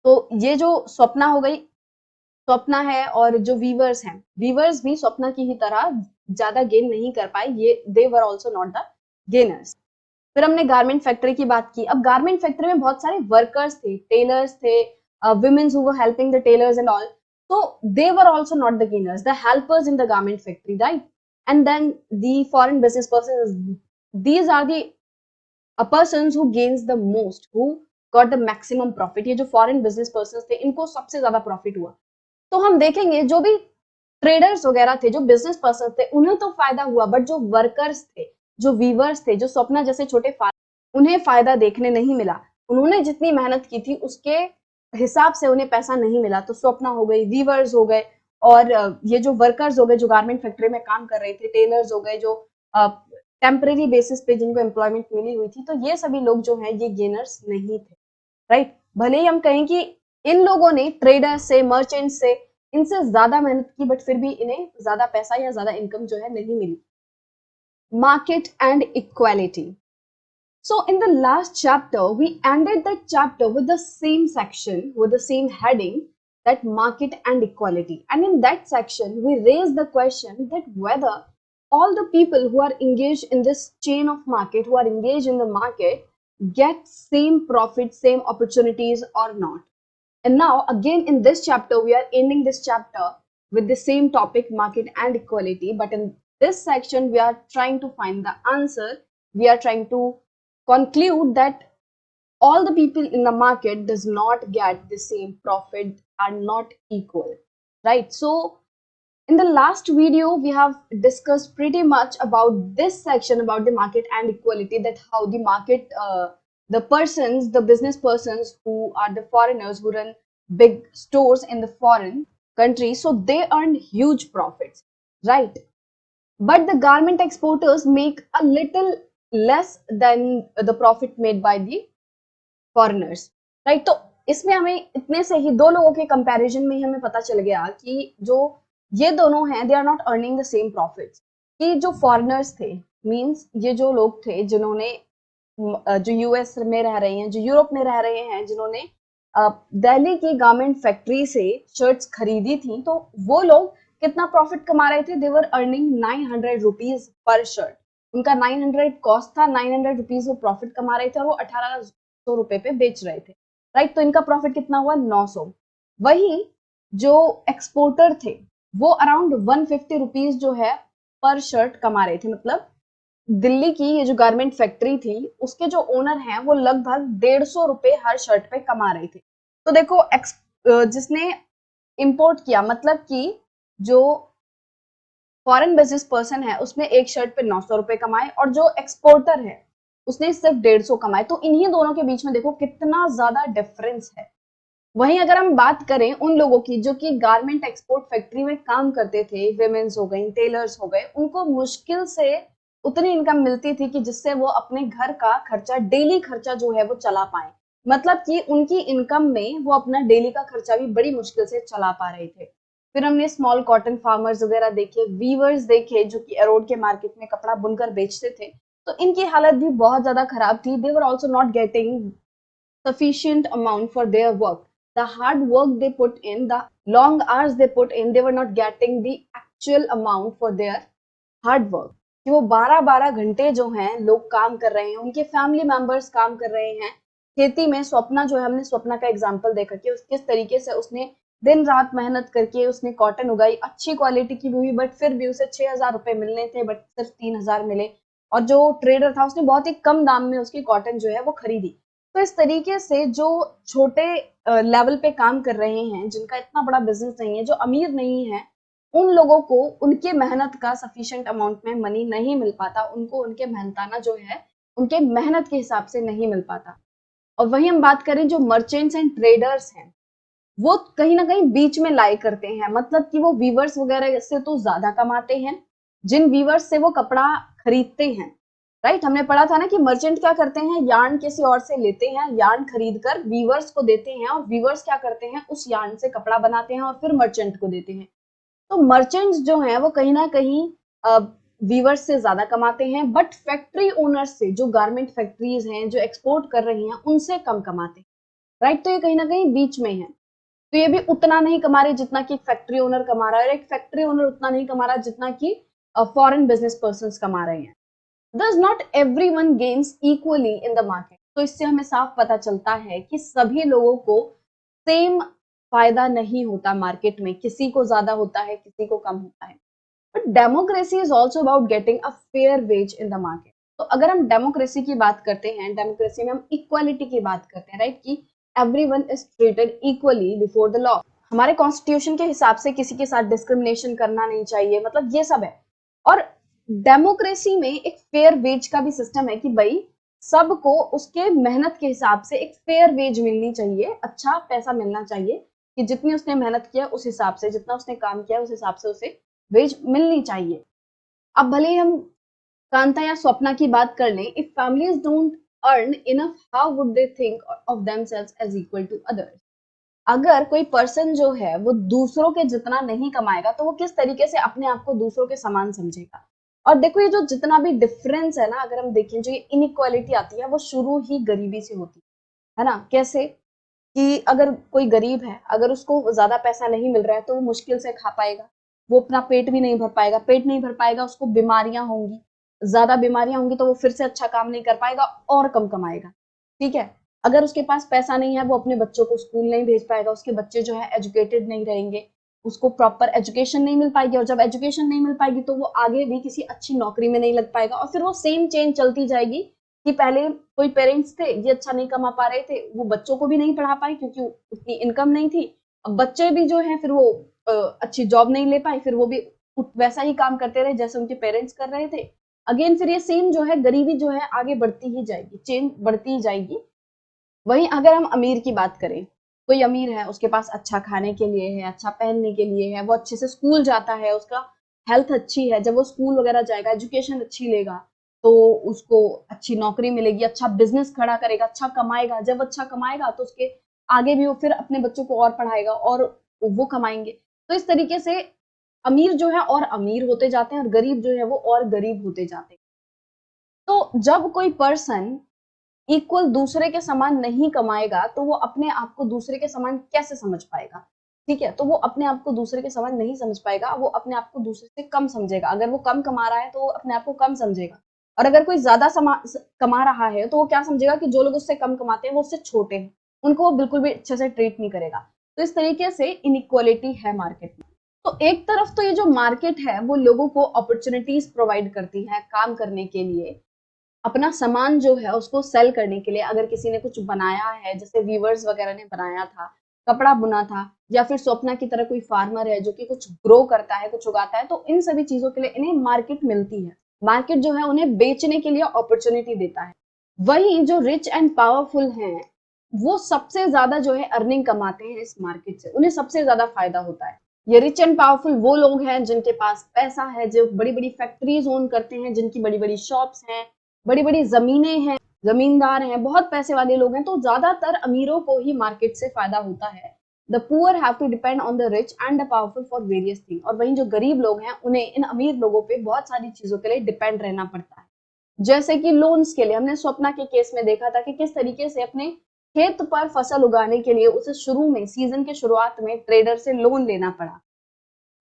तो ये जो स्वप्ना हो गई, स्वप्ना है, और जो वीवर्स हैं, वीवर्स भी स्वप्ना की ही तरह ज्यादा गेन नहीं कर पाए। ये they were also not the gainers. फिर हमने गारमेंट फैक्ट्री की बात की। अब गारमेंट फैक्ट्री में बहुत सारे वर्कर्स थे, टेलर्स थे, women who were helping the tailors and all. So they were also not the gainers, the helpers in the garment factory, right? And then the foreign business persons, these are the persons who gains the most, who got the maximum profit. ये जो foreign business persons थे, इनको सबसे ज्यादा profit हुआ। तो हम देखेंगे जो भी ट्रेडर्स वगैरह थे, जो बिजनेस पर्सन थे, उन्हें तो फायदा हुआ, बट जो वर्कर्स थे, जो वीवर्स थे, जो स्वप्ना जैसे छोटे फार्म, उन्हें फायदा देखने नहीं मिला। उन्होंने जितनी मेहनत की थी उसके हिसाब से उन्हें पैसा नहीं मिला। तो स्वप्ना हो गई, वीवर्स हो गए, और ये जो वर्कर्स हो गए जो गारमेंट फैक्ट्री में काम कर रहे थे, टेलर्स हो गए जो टेम्परेरी बेसिस पे जिनको एम्प्लॉयमेंट मिली हुई थी, तो ये सभी लोग जो हैं ये गेनर्स नहीं थे, राइट। भले ही हम कहें कि इन लोगों ने ट्रेडर से, मर्चेंट से, इनसे ज्यादा मेहनत की, बट फिर भी इन्हें ज्यादा पैसा या ज्यादा इनकम जो है नहीं मिली। Market and equality. So in the last chapter, we ended that chapter with the same section, with the same heading, that market and equality. And in that section, we raised the question that whether all the people who are engaged in this chain of market, who are engaged in the market, get same profit, same opportunities or not. And now again in this chapter, we are ending this chapter with the same topic, market and equality. But in this section, we are trying to find the answer. We are trying to conclude that all the people in the market does not get the same profit, are not equal, right? So in the last video we have discussed pretty much about this section, about the market and equality, that how the market, the persons, the business persons who are the foreigners who run big stores in the foreign countries, so they earn huge profits, right? But the garment exporters make a little less than the profit made by the foreigners, right? तो इसमें हमें इतने से ही दो लोगों के comparison में ही हमें पता चल गया कि जो ये दोनों हैं, they are not earning the same profits. कि जो फॉरेनर्स थे, मींस ये जो लोग थे जिन्होंने जो यूएस में रह रहे हैं, जो यूरोप में रह रहे हैं, जिन्होंने दिल्ली की गारमेंट फैक्ट्री से शर्ट्स खरीदी थी, तो वो लोग कितना प्रॉफिट कमा रहे थे? They were earning 900 rupees per shirt. उनका 900 कॉस्ट था, 900 रुपीज वो प्रॉफिट कमा रहे थे, और वो 1800 रुपए पे बेच रहे थे, राइट। तो इनका प्रॉफिट कितना हुआ? 900। वही जो एक्सपोर्टर थे वो अराउंड 150 रुपीज जो है पर शर्ट कमा रहे थे। मतलब दिल्ली की ये जो गारमेंट फैक्ट्री थी, उसके जो ओनर हैं वो लगभग 150 रुपए हर शर्ट पे कमा रहे थे। तो देखो, जिसने इंपोर्ट किया, मतलब कि जो फॉरेन बिजनेस पर्सन है उसने एक शर्ट पे 900 रुपए कमाए, और जो एक्सपोर्टर है उसने सिर्फ 150 कमाए। तो इन्हीं दोनों के बीच में देखो कितना ज्यादा डिफरेंस है। वहीं अगर हम बात करें उन लोगों की जो कि गारमेंट एक्सपोर्ट फैक्ट्री में काम करते थे, विमेन्स हो गई, टेलर्स हो गए, उनको मुश्किल से उतनी इनकम मिलती थी कि जिससे वो अपने घर का खर्चा, डेली खर्चा जो है वो चला पाए। मतलब कि उनकी इनकम में वो अपना डेली का खर्चा भी बड़ी मुश्किल से चला पा रहे थे। फिर हमने स्मॉल कॉटन फार्मर्स वगैरह देखे, वीवर्स देखे जो कि अरोड के मार्केट में कपड़ा बुनकर बेचते थे, तो इनकी हालत भी बहुत ज्यादा खराब थी। They were also not getting sufficient amount for their work. The hard work they put in, the long hours they put in, they were not getting the actual amount for their hard work. कि वो 12-12 घंटे जो हैं लोग काम कर रहे हैं, उनके फैमिली मेंबर्स काम कर रहे हैं खेती में। स्वप्ना जो है, हमने स्वप्ना का एग्जांपल देखा कि उस किस तरीके से उसने दिन रात मेहनत करके उसने कॉटन उगाई, अच्छी क्वालिटी की भी हुई, बट फिर भी उसे 6000 रुपए मिलने थे, बट सिर्फ 3000 मिले। और जो ट्रेडर था उसने बहुत ही कम दाम में उसकी कॉटन जो है वो खरीदी। तो इस तरीके से जो छोटे लेवल पे काम कर रहे हैं, जिनका इतना बड़ा बिजनेस नहीं है, जो अमीर नहीं है, उन लोगों को उनके मेहनत का सफिशिएंट अमाउंट में मनी नहीं मिल पाता। उनको उनके मेहनताना जो है उनके मेहनत के हिसाब से नहीं मिल पाता। और वही हम बात करें जो मर्चेंट्स एंड ट्रेडर्स हैं, वो कहीं ना कहीं बीच में लाई करते हैं। मतलब कि वो वीवर्स वगैरह से तो ज्यादा कमाते हैं, जिन वीवर्स से वो कपड़ा खरीदते हैं, राइट। हमने पढ़ा था ना कि मर्चेंट क्या करते हैं, यार्न किसी और से लेते हैं, यार्न खरीद कर वीवर्स को देते हैं, और वीवर्स क्या करते हैं, उस यार्न से कपड़ा बनाते हैं और फिर मर्चेंट को देते हैं। तो मर्चेंट्स जो हैं वो कहीं ना कहीं वीवर्स से ज्यादा कमाते हैं, बट फैक्ट्री ओनर्स से, जो गारमेंट फैक्ट्रीज हैं जो एक्सपोर्ट कर रही हैं, उनसे कम कमाते हैं, राइट। तो ये कहीं ना कहीं बीच में है। तो ये भी उतना नहीं कमा रहे जितना कि एक फैक्ट्री ओनर कमा रहा है, और एक फैक्ट्री ओनर उतना नहीं कमा रहा जितना कि फॉरेन बिजनेस पर्सन कमा रहे हैं। Thus not everyone gains equally in the market. तो इससे हमें साफ पता चलता है कि सभी लोगों को सेम फायदा नहीं होता मार्केट में, किसी को ज्यादा होता है, किसी को कम होता है। But democracy is also about getting a fair ways in the market. तो अगर हम डेमोक्रेसी की बात करते हैं, डेमोक्रेसी में हम इक्वालिटी की बात करते हैं, राइट, कि everyone is treated equally before the law. हमारे कॉन्स्टिट्यूशन के हिसाब से किसी के साथ डिस्क्रिमिनेशन करना नहीं चाहिए, मतलब ये सब है। और डेमोक्रेसी में एक फेयर वेज का भी सिस्टम है कि भाई सबको उसके मेहनत के हिसाब से एक फेयर वेज मिलनी चाहिए, अच्छा पैसा मिलना चाहिए, कि जितनी उसने मेहनत किया उस हिसाब से, जितना उसने काम किया उस हिसाब से उसे वेज मिलनी चाहिए। अब भले ही हम कांता या स्वप्ना की बात कर लें, if families don't earn enough, how would they think of themselves as equal to others. अगर कोई पर्सन जो है वो दूसरों के जितना नहीं कमाएगा तो वो किस तरीके से अपने आप को दूसरों के समान समझेगा। और देखो, ये जो जितना भी डिफरेंस है ना, अगर हम देखें, जो ये इनइक्वालिटी आती है वो शुरू ही गरीबी से होती है ना। कैसे कि अगर कोई गरीब है, अगर उसको ज्यादा पैसा नहीं मिल रहा है तो वो मुश्किल से खा पाएगा, वो अपना पेट भी नहीं भर पाएगा, पेट नहीं भर पाएगा, उसको बीमारियां होंगी, ज्यादा बीमारियां होंगी तो वो फिर से अच्छा काम नहीं कर पाएगा और कम कमाएगा। ठीक है। अगर उसके पास पैसा नहीं है, वो अपने बच्चों को स्कूल नहीं भेज पाएगा, उसके बच्चे जो है एजुकेटेड नहीं रहेंगे, उसको प्रॉपर एजुकेशन नहीं मिल पाएगी, और जब एजुकेशन नहीं मिल पाएगी तो वो आगे भी किसी अच्छी नौकरी में नहीं लग पाएगा, और फिर वो सेम चेन चलती जाएगी कि पहले कोई पेरेंट्स थे, ये अच्छा नहीं कमा पा रहे थे, वो बच्चों को भी नहीं पढ़ा पाए क्योंकि उतनी इनकम नहीं थी। अब बच्चे भी जो है फिर वो अच्छी जॉब नहीं ले पाए, फिर वो भी वैसा ही काम करते रहे जैसे उनके पेरेंट्स कर रहे थे। अगेन फिर ये सेम जो है गरीबी जो है आगे बढ़ती ही जाएगी, चेन बढ़ती ही जाएगी। वहीं अगर हम अमीर की बात करें, कोई अमीर है, उसके पास अच्छा खाने के लिए है, अच्छा पहनने के लिए है, वो अच्छे से स्कूल जाता है, उसका हेल्थ अच्छी है, जब वो स्कूल वगैरह जाएगा, एजुकेशन अच्छी लेगा, तो उसको अच्छी नौकरी मिलेगी, अच्छा बिजनेस खड़ा करेगा, अच्छा कमाएगा, जब अच्छा कमाएगा तो उसके आगे भी वो फिर अपने बच्चों को और पढ़ाएगा और वो कमाएंगे। तो इस तरीके से अमीर जो है और अमीर होते जाते हैं और गरीब जो है वो और गरीब होते जाते हैं। तो जब कोई पर्सन इक्वल दूसरे के समान नहीं कमाएगा तो वो अपने आप को दूसरे के समान कैसे समझ पाएगा। ठीक है, तो वो अपने आप को दूसरे के समान नहीं समझ पाएगा, वो अपने आप को दूसरे से कम समझेगा। अगर वो कम कमा रहा है तो वो अपने आप को कम समझेगा, और अगर कोई ज्यादा कमा रहा है तो वो क्या समझेगा कि जो लोग उससे कम कमाते हैं वो उससे छोटे हैं, उनको वो बिल्कुल भी अच्छे से ट्रीट नहीं करेगा। तो इस तरीके से इनइक्वालिटी है मार्केट में। तो एक तरफ तो ये जो मार्केट है वो लोगों को अपॉर्चुनिटीज प्रोवाइड करती है काम करने के लिए, अपना सामान जो है उसको सेल करने के लिए। अगर किसी ने कुछ बनाया है, जैसे वीवर्स वगैरह ने बनाया था, कपड़ा बुना था, या फिर स्वप्ना की तरह कोई फार्मर है जो कि कुछ ग्रो करता है, कुछ उगाता है, तो इन सभी चीजों के लिए इन्हें मार्केट मिलती है। मार्केट जो है उन्हें बेचने के लिए अपॉर्चुनिटी देता है। वहीं जो रिच एंड पावरफुल हैं, वो सबसे ज्यादा जो है अर्निंग कमाते हैं इस मार्केट से, उन्हें सबसे ज्यादा फायदा होता है। ये रिच एंड पावरफुल वो लोग हैं जिनके पास पैसा है, जो बड़ी बड़ी फैक्ट्रीज ओन करते हैं, जिनकी बड़ी बड़ी शॉप्स हैं, बड़ी बड़ी जमीनें हैं, जमींदार हैं, बहुत पैसे वाले लोग हैं। तो ज्यादातर अमीरों को ही मार्केट से फायदा होता है। The poor have to depend on the rich and the powerful for various thing. और वहीं जो गरीब लोग हैं उन्हें इन अमीर लोगों पे बहुत सारी चीजों के लिए डिपेंड रहना पड़ता है। जैसे कि लोन्स के लिए हमने स्वप्ना के केस में देखा था कि किस तरीके से अपने खेत पर फसल उगाने के लिए उसे शुरू में, सीजन के शुरुआत में ट्रेडर से लोन लेना पड़ा।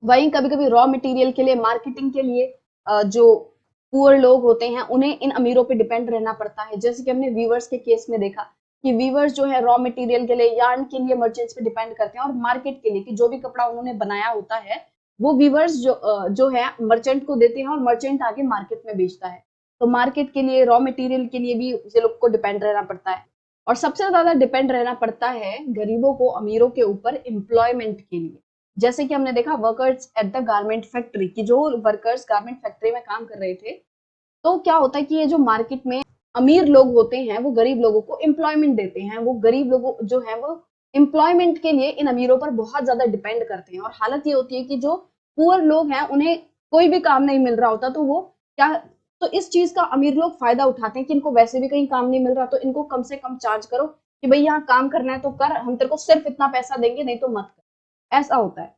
वहीं कभी कभी रॉ मटेरियल के लिए, मार्केटिंग के लिए जो पुअर लोग होते हैं उन्हें इन अमीरों पे डिपेंड रहना पड़ता है। जैसे कि हमने वीवर्स के केस में देखा कि वीवर्स जो है रॉ मटेरियल के लिए, यार्न के लिए मर्चेंट्स पे डिपेंड करते हैं, और मार्केट के लिए कि जो भी कपड़ा उन्होंने बनाया होता है वो वीवर्स जो है मर्चेंट को देते हैं, और मर्चेंट आगे मार्केट में बेचता है। तो मार्केट के लिए, रॉ मटेरियल के लिए भी ये लोग को डिपेंड रहना पड़ता है। और सबसे ज्यादा डिपेंड रहना पड़ता है गरीबों को अमीरों के ऊपर एम्प्लॉयमेंट के लिए। जैसे कि हमने देखा workers at the garment factory, की जो वर्कर्स गारमेंट फैक्ट्री में काम कर रहे थे, तो क्या होता है कि ये जो मार्केट में अमीर लोग होते हैं वो गरीब लोगों को एम्प्लॉयमेंट देते हैं, वो गरीब लोगों जो है वो एम्प्लॉयमेंट के लिए इन अमीरों पर बहुत ज्यादा डिपेंड करते हैं। और हालत ये होती है कि जो पुअर लोग हैं उन्हें कोई भी काम नहीं मिल रहा होता, तो वो क्या, तो इस चीज का अमीर लोग फायदा उठाते हैं कि इनको वैसे भी कहीं काम नहीं मिल रहा, तो इनको कम से कम चार्ज करो कि भाई यहाँ काम करना है तो कर, हम तेरे को सिर्फ इतना पैसा देंगे, नहीं तो मत कर। ऐसा होता है।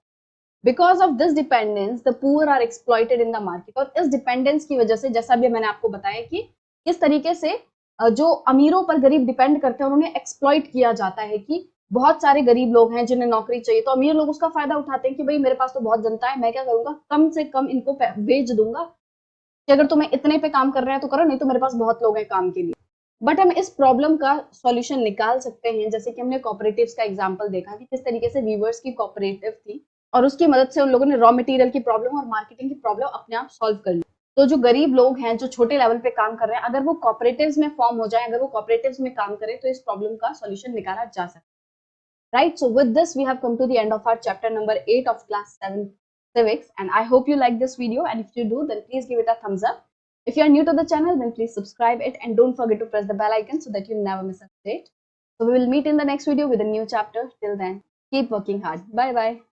Because of this dependence the poor are exploited in the market. और इस डिपेंडेंस की वजह से, जैसा भी मैंने आपको बताया कि किस तरीके से जो अमीरों पर गरीब डिपेंड करते हैं उन्हें एक्सप्लॉइट किया जाता है, कि बहुत सारे गरीब लोग हैं जिन्हें नौकरी चाहिए, तो अमीर लोग उसका फायदा उठाते हैं कि भाई मेरे पास तो बहुत जनता है, मैं क्या करूंगा, कम से कम इनको भेज दूंगा कि अगर तुम्हें इतने पे काम कर रहे हैं तो करो, नहीं तो मेरे पास बहुत लोग हैं काम के लिए। बट हम इस प्रॉब्लम का सॉल्यूशन निकाल सकते हैं, जैसे कि हमने कॉपरेटिव्स का एग्जांपल देखा कि किस तरीके से वीवर्स की कॉपरेटिव थी, और उसकी मदद से उन लोगों ने रॉ मटेरियल की प्रॉब्लम और मार्केटिंग की प्रॉब्लम अपने आप सॉल्व कर ली। तो जो गरीब लोग हैं, जो छोटे लेवल पे काम कर रहे हैं, अगर वो कॉपरेटिव्स में फॉर्म हो जाए, अगर वो कॉपरेटिव्स में काम करें, तो इस प्रॉब्लम का सॉल्यूशन निकाला जा सकता है। right? So with this, we have come to the end of our chapter number 8 of class 7 civics, and I hope you like this video, and if you do, then please give it a thumbs up. If you are new to the channel, then please subscribe it, and don't forget to press the bell icon so that you never miss an update. So we will meet in the next video with a new chapter. Till then, keep working hard. Bye bye.